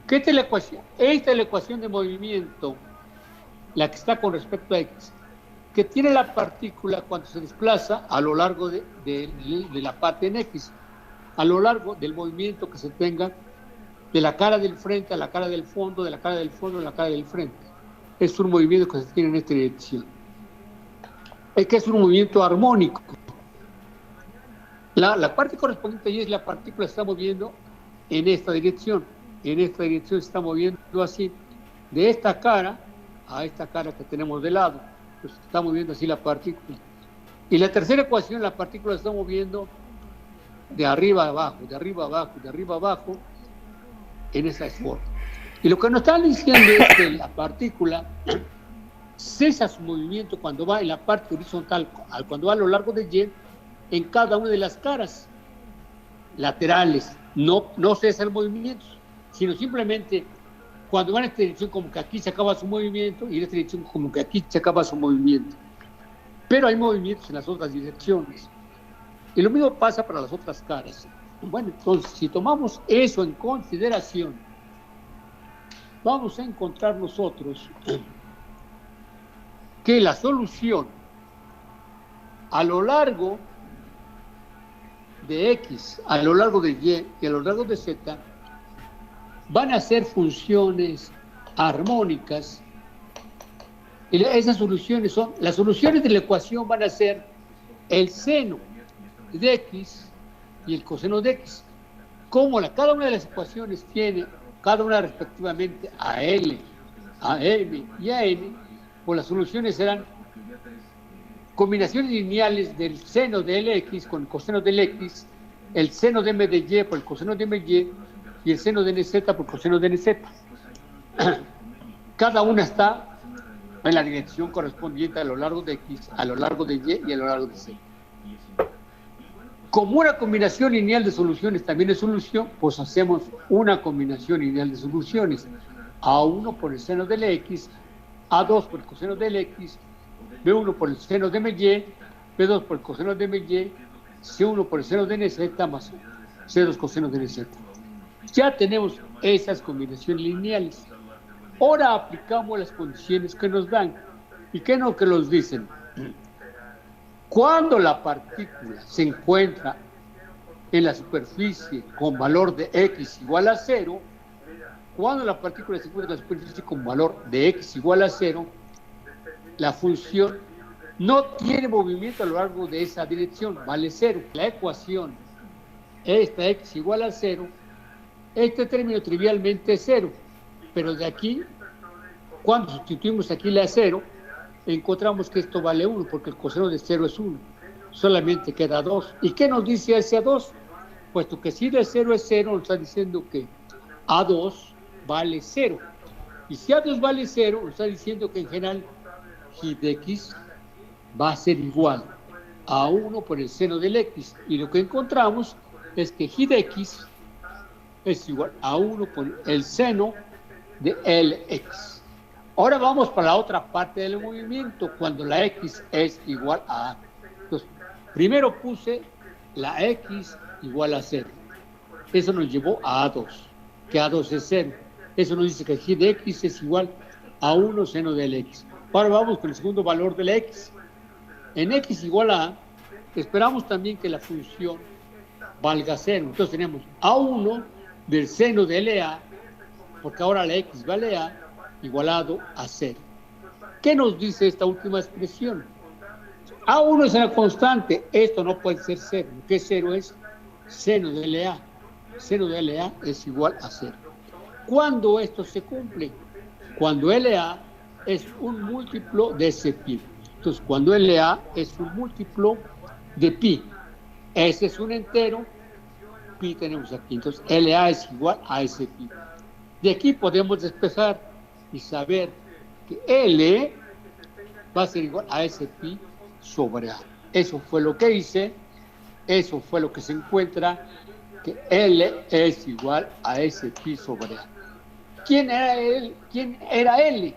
Speaker 1: ¿Qué es la ecuación? Esta es la ecuación de movimiento, la que está con respecto a X, que tiene la partícula cuando se desplaza a lo largo de la parte en X, a lo largo del movimiento que se tenga de la cara del frente a la cara del fondo, de la cara del fondo a la cara del frente. Es un movimiento que se tiene en esta dirección. Es que es un movimiento armónico. La parte correspondiente ahí es la partícula se está moviendo en esta dirección. En esta dirección se está moviendo así, de esta cara a esta cara que tenemos de lado. Pues se está moviendo así la partícula. Y la tercera ecuación, la partícula se está moviendo de arriba a abajo, de arriba a abajo, de arriba a abajo, en esa forma. Y lo que nos están diciendo es que la partícula cesa su movimiento cuando va en la parte horizontal, cuando va a lo largo de Y, en cada una de las caras laterales. No cesa el movimiento, sino simplemente cuando va en esta dirección como que aquí se acaba su movimiento y en esta dirección como que aquí se acaba su movimiento. Pero hay movimientos en las otras direcciones. Y lo mismo pasa para las otras caras. Bueno, entonces, si tomamos eso en consideración, vamos a encontrar nosotros que la solución a lo largo de X, a lo largo de Y y a lo largo de Z van a ser funciones armónicas. Y esas soluciones son, las soluciones de la ecuación van a ser el seno de X y el coseno de X. Como cada una de las ecuaciones tiene, cada una respectivamente, a L, a M y a N, pues las soluciones serán combinaciones lineales del seno de LX con el coseno del X, el seno de M de Y por el coseno de MY y el seno de NZ por el coseno de NZ. Cada una está en la dirección correspondiente a lo largo de X, a lo largo de Y y a lo largo de Z. Como una combinación lineal de soluciones también es solución, pues hacemos una combinación lineal de soluciones. A1 por el seno del X, A2 por el coseno del X, B1 por el seno de MY, B2 por el coseno de MY, C1 por el seno de NZ más C2 coseno de NZ. Ya tenemos esas combinaciones lineales. Ahora aplicamos las condiciones que nos dan. ¿Y qué no que nos dicen? Cuando la partícula se encuentra en la superficie con valor de X igual a 0, cuando la partícula se encuentra en la superficie con valor de X igual a 0, la función no tiene movimiento a lo largo de esa dirección, vale 0. La ecuación, esta X igual a 0, este término trivialmente es 0, pero de aquí, cuando sustituimos aquí la 0, encontramos que esto vale 1, porque el coseno de 0 es 1. Solamente queda 2. ¿Y qué nos dice ese A2? Puesto que si de 0 es 0, nos está diciendo que A2 vale 0. Y si A2 vale 0, nos está diciendo que en general g de x va a ser igual a 1 por el seno del x. Y lo que encontramos es que g de x es igual a 1 por el seno de Lx. Ahora vamos para la otra parte del movimiento, cuando la X es igual a A. Entonces, primero puse la X igual a 0. Eso nos llevó a A2, que A2 es 0. Eso nos dice que g de X es igual a 1 seno del X. Ahora vamos con el segundo valor de la X. En X igual a A, esperamos también que la función valga 0. Entonces tenemos A1 del seno de LA, porque ahora la X vale A, igualado a 0. ¿Qué nos dice esta última expresión? A1 es una constante, esto no puede ser 0. Lo que es 0 es seno de LA. Seno de LA es igual a 0. ¿Cuándo esto se cumple? Cuando LA es un múltiplo de ese pi. Entonces, cuando LA es un múltiplo de pi, ese es un entero, pi tenemos aquí. Entonces, LA es igual a ese pi. De aquí podemos despejar y saber que L va a ser igual a ese pi sobre A. Eso fue lo que hice, eso fue lo que se encuentra, que L es igual a ese pi sobre A. ¿Quién era él? ¿Quién era L?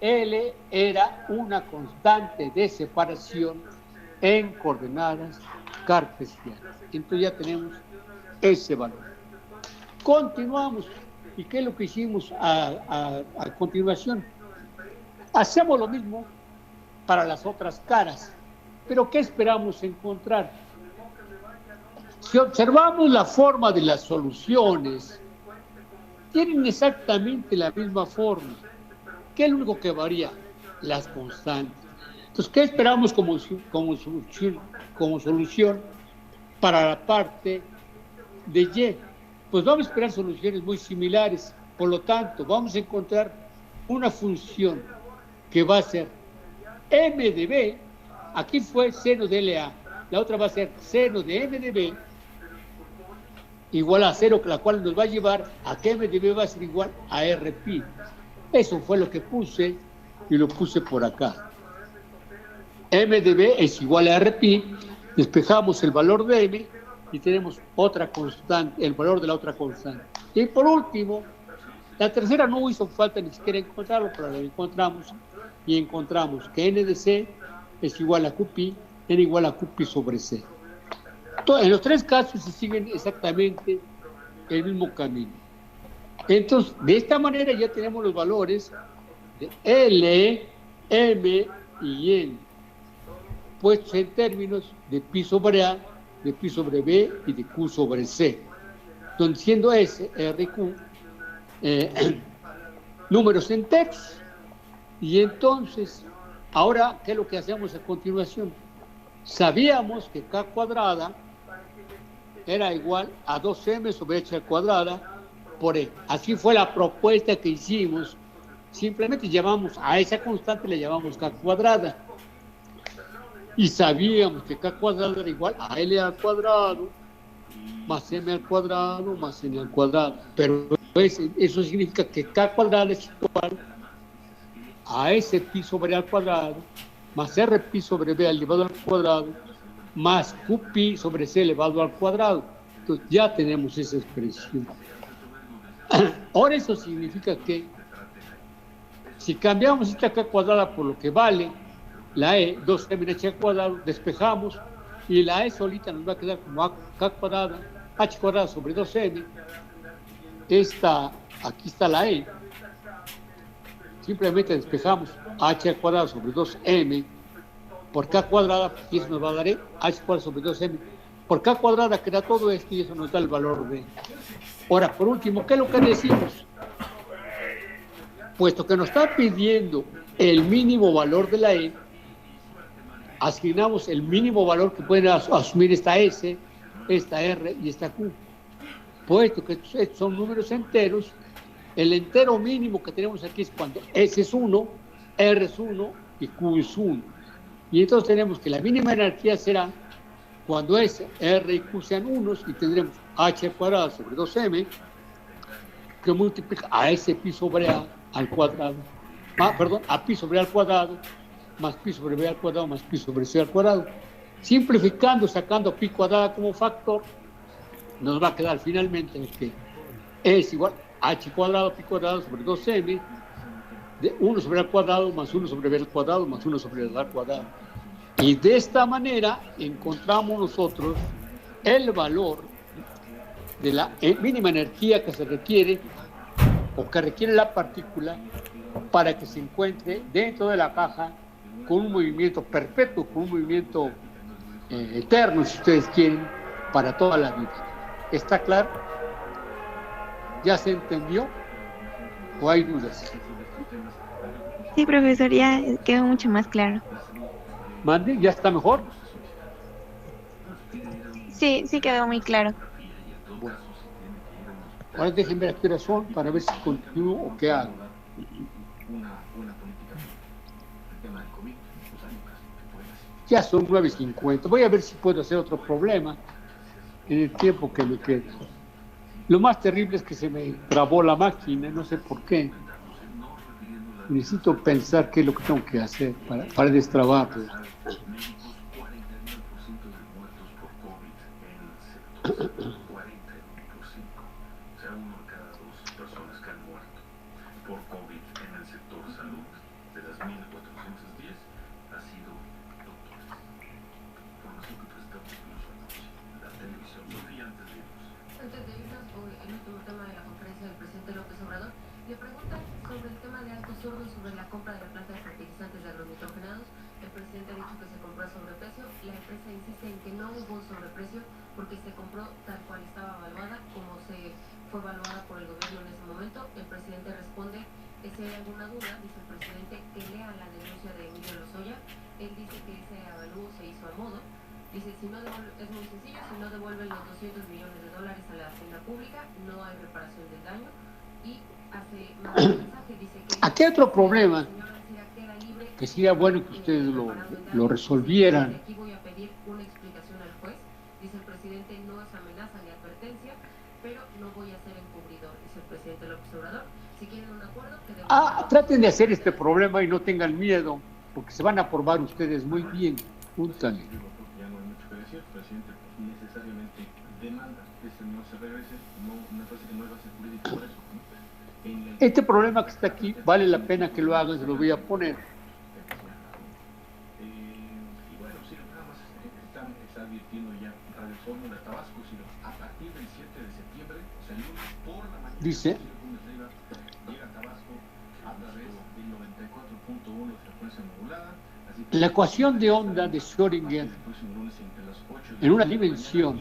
Speaker 1: L era una constante de separación en coordenadas cartesianas. Entonces ya tenemos ese valor. Continuamos. ¿Y qué es lo que hicimos a continuación? Hacemos lo mismo para las otras caras. Pero ¿qué esperamos encontrar? Si observamos la forma de las soluciones, tienen exactamente la misma forma. ¿Qué es lo único que varía? Las constantes. Entonces, ¿qué esperamos como solución para la parte de Y? Pues vamos a esperar soluciones muy similares. Por lo tanto, vamos a encontrar una función que va a ser m de b. Aquí fue seno de LA. La otra va a ser seno de m de b igual a 0, la cual nos va a llevar a que m de b va a ser igual a r pi. Eso fue lo que puse y lo puse por acá. M de b es igual a r pi. Despejamos el valor de m y tenemos otra constante, el valor de la otra constante. Y por último, la tercera no hizo falta ni siquiera encontrarlo, pero lo encontramos y encontramos que n de c es igual a q pi, n igual a q pi sobre c. En los tres casos se siguen exactamente el mismo camino. Entonces, de esta manera ya tenemos los valores de L, M y N, puestos en términos de pi sobre A, de pi sobre B y de Q sobre C, donde siendo S, R y Q números enteros. Y entonces, ahora, ¿qué es lo que hacemos a continuación? Sabíamos que K cuadrada era igual a 2m sobre h cuadrada por e. Así fue la propuesta que hicimos. Simplemente llamamos a esa constante, le llamamos K cuadrada. Y sabíamos que K cuadrada era igual a L al cuadrado más M al cuadrado más N al cuadrado. Pero eso significa que K cuadrada es igual a S pi sobre A al cuadrado más R pi sobre B elevado al cuadrado más Q pi sobre C elevado al cuadrado. Entonces ya tenemos esa expresión. Ahora eso significa que si cambiamos esta K cuadrada por lo que vale la E, 2m h al cuadrado, despejamos y la E solita nos va a quedar como K cuadrada, h cuadrada sobre 2m. Aquí está la E. Simplemente despejamos h al cuadrado sobre 2m por K cuadrada, y eso nos va a dar h cuadrado sobre 2m por K cuadrada, que da todo esto, y eso nos da el valor de. Ahora, por último, ¿qué es lo que decimos? Puesto que nos está pidiendo el mínimo valor de la E, asignamos el mínimo valor que pueden asumir esta S, esta R y esta Q. Puesto que estos son números enteros, el entero mínimo que tenemos aquí es cuando S es 1, R es 1 y Q es 1. Y entonces tenemos que la mínima energía será cuando S, R y Q sean unos, y tendremos h cuadrado sobre 2m que multiplica a S pi sobre A al cuadrado, a pi sobre A al cuadrado más pi sobre B al cuadrado más pi sobre C al cuadrado. Simplificando, sacando pi cuadrada como factor, nos va a quedar finalmente que es igual a h cuadrado pi cuadrado sobre 2m de 1 sobre A al cuadrado más 1 sobre B al cuadrado más 1 sobre A al cuadrado. Y de esta manera encontramos nosotros el valor de la mínima energía que se requiere o que requiere la partícula para que se encuentre dentro de la caja con un movimiento perpetuo, con un movimiento eterno, si ustedes quieren, para toda la vida. ¿Está claro? ¿Ya se entendió? ¿O hay dudas?
Speaker 2: Sí, profesor, ya quedó mucho más claro.
Speaker 1: ¿Mande? ¿Ya está mejor?
Speaker 2: Sí, sí quedó muy claro.
Speaker 1: Bueno. Ahora déjenme ver a qué hora son para ver si continúo o qué hago. Ya son 9:50. Voy a ver si puedo hacer otro problema en el tiempo que me queda. Lo más terrible es que se me trabó la máquina, no sé por qué. Necesito pensar qué es lo que tengo que hacer para destrabarlo.
Speaker 3: Antes de irnos, el último tema de la conferencia del presidente López Obrador, le preguntan sobre el tema de Altos Hornos, sobre la compra de la planta de fertilizantes de agronitrogenados. El presidente ha dicho que se compró a sobreprecio. La empresa insiste en que no hubo un sobreprecio porque se compró tal cual estaba evaluada, como se fue evaluada por el gobierno en ese momento. El presidente responde que si hay alguna duda, dice el presidente, que lea la denuncia de Emilio Lozoya. Él dice que ese avalúo se hizo a modo. Dice, si no devuelve, es muy sencillo, si no devuelven los $200 millones a la hacienda pública, no hay reparación del daño. Y hace más mensaje, dice que...
Speaker 1: Aquí hay otro problema, que sería bueno que ustedes lo resolvieran.
Speaker 3: Aquí voy a pedir una explicación al juez. Dice el presidente, no es amenaza ni advertencia, pero no voy a ser encubridor, dice el presidente López Obrador. Si quieren un acuerdo...
Speaker 1: Traten de hacer este problema y no tengan miedo, porque se van a formar ustedes muy bien. Púntale.
Speaker 4: El presidente necesariamente demanda que no se regrese, no me parece que no hay base jurídica por eso, ¿no?
Speaker 1: Este problema que está aquí vale la pena que lo hagan, se lo voy a poner.
Speaker 4: Y bueno, sí, nada más está advirtiendo ya Radio Fórmula Tabasco, sino a partir del 7 de septiembre, o sea, el lunes por la mañana,
Speaker 1: dice,
Speaker 4: llega a Tabasco a través del 94.1 de frecuencia modulada.
Speaker 1: La ecuación de onda de Schrödinger en una dimensión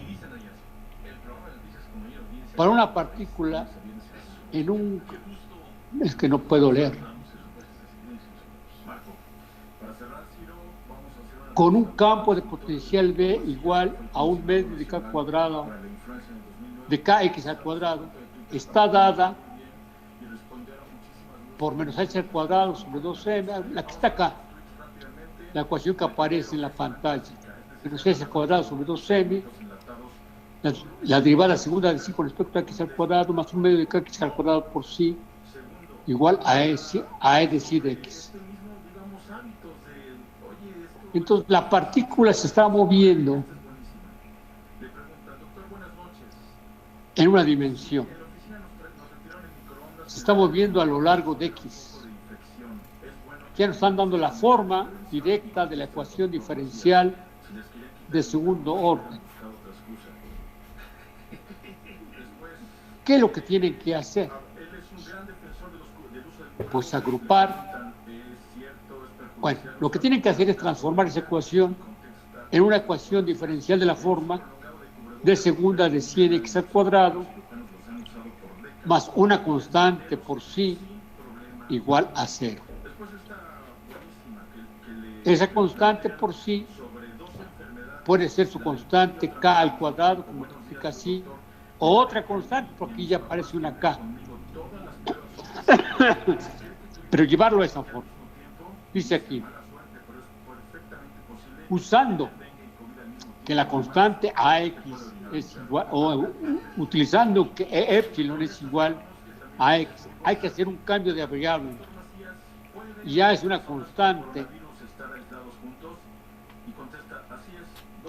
Speaker 1: para una partícula en un... es que no puedo leer. Con un campo de potencial B igual a un medio de K cuadrado, de KX al cuadrado, está dada por menos H al cuadrado sobre 2M, la que está acá. La ecuación que aparece en la pantalla, menos S al cuadrado sobre 2M, la derivada segunda de sí con respecto a x al cuadrado más un medio de kx al cuadrado por sí igual a e de sí de x. Entonces la partícula se está moviendo en una dimensión, se está moviendo a lo largo de x. Ya nos están dando la forma directa de la ecuación diferencial de segundo orden. ¿Qué es lo que tienen que hacer? Pues agrupar. Bueno, lo que tienen que hacer es transformar esa ecuación en una ecuación diferencial de la forma de segunda de 100x al cuadrado más una constante por sí igual a 0. Esa constante por sí puede ser su constante k al cuadrado, como significa así, o otra constante, porque aquí ya aparece una k. Pero llevarlo a esa forma. Dice aquí, usando que la constante ax es igual, o utilizando que epsilon es igual a x, hay que hacer un cambio de variable. Ya es una constante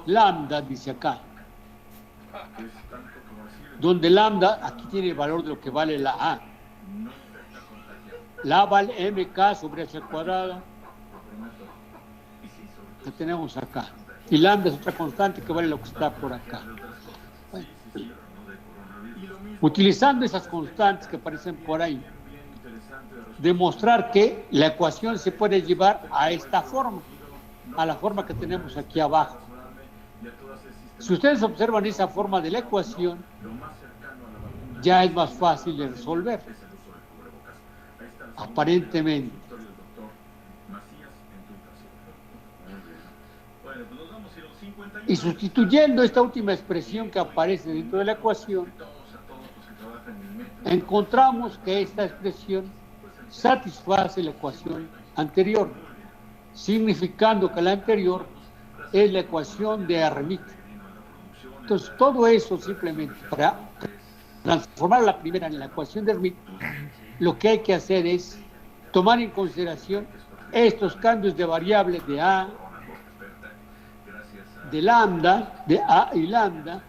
Speaker 1: lambda, dice acá, donde lambda aquí tiene el valor de lo que vale la a. La vale mk sobre h al cuadrado, que tenemos acá, y lambda es otra constante que vale lo que está por acá. Bueno, utilizando esas constantes que aparecen por ahí, demostrar que la ecuación se puede llevar a esta forma, a la forma que tenemos aquí abajo. Si ustedes observan esa forma de la ecuación, ya es más fácil de resolver, aparentemente. Y sustituyendo esta última expresión que aparece dentro de la ecuación, encontramos que esta expresión satisface la ecuación anterior, significando que la anterior es la ecuación de Hermite. Entonces, todo eso simplemente para transformar la primera en la ecuación de Hermite, lo que hay que hacer es tomar en consideración estos cambios de variables de A, de lambda, de A y lambda,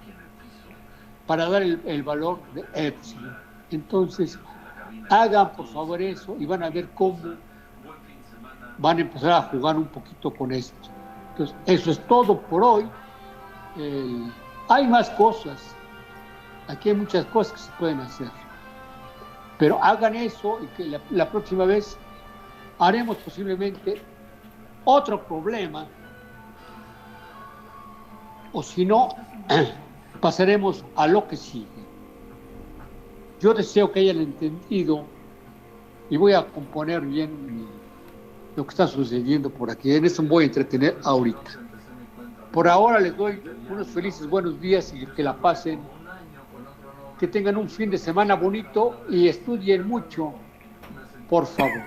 Speaker 1: para dar el valor de epsilon. Entonces, hagan por favor eso y van a ver cómo van a empezar a jugar un poquito con esto. Entonces, eso es todo por hoy. Hay más cosas. Aquí hay muchas cosas que se pueden hacer. Pero hagan eso y que la próxima vez haremos posiblemente otro problema. O si no, pasaremos a lo que sigue. Yo deseo que hayan entendido y voy a componer bien lo que está sucediendo por aquí. En eso me voy a entretener ahorita. Por ahora les doy unos felices buenos días y que la pasen, que tengan un fin de semana bonito y estudien mucho, por favor.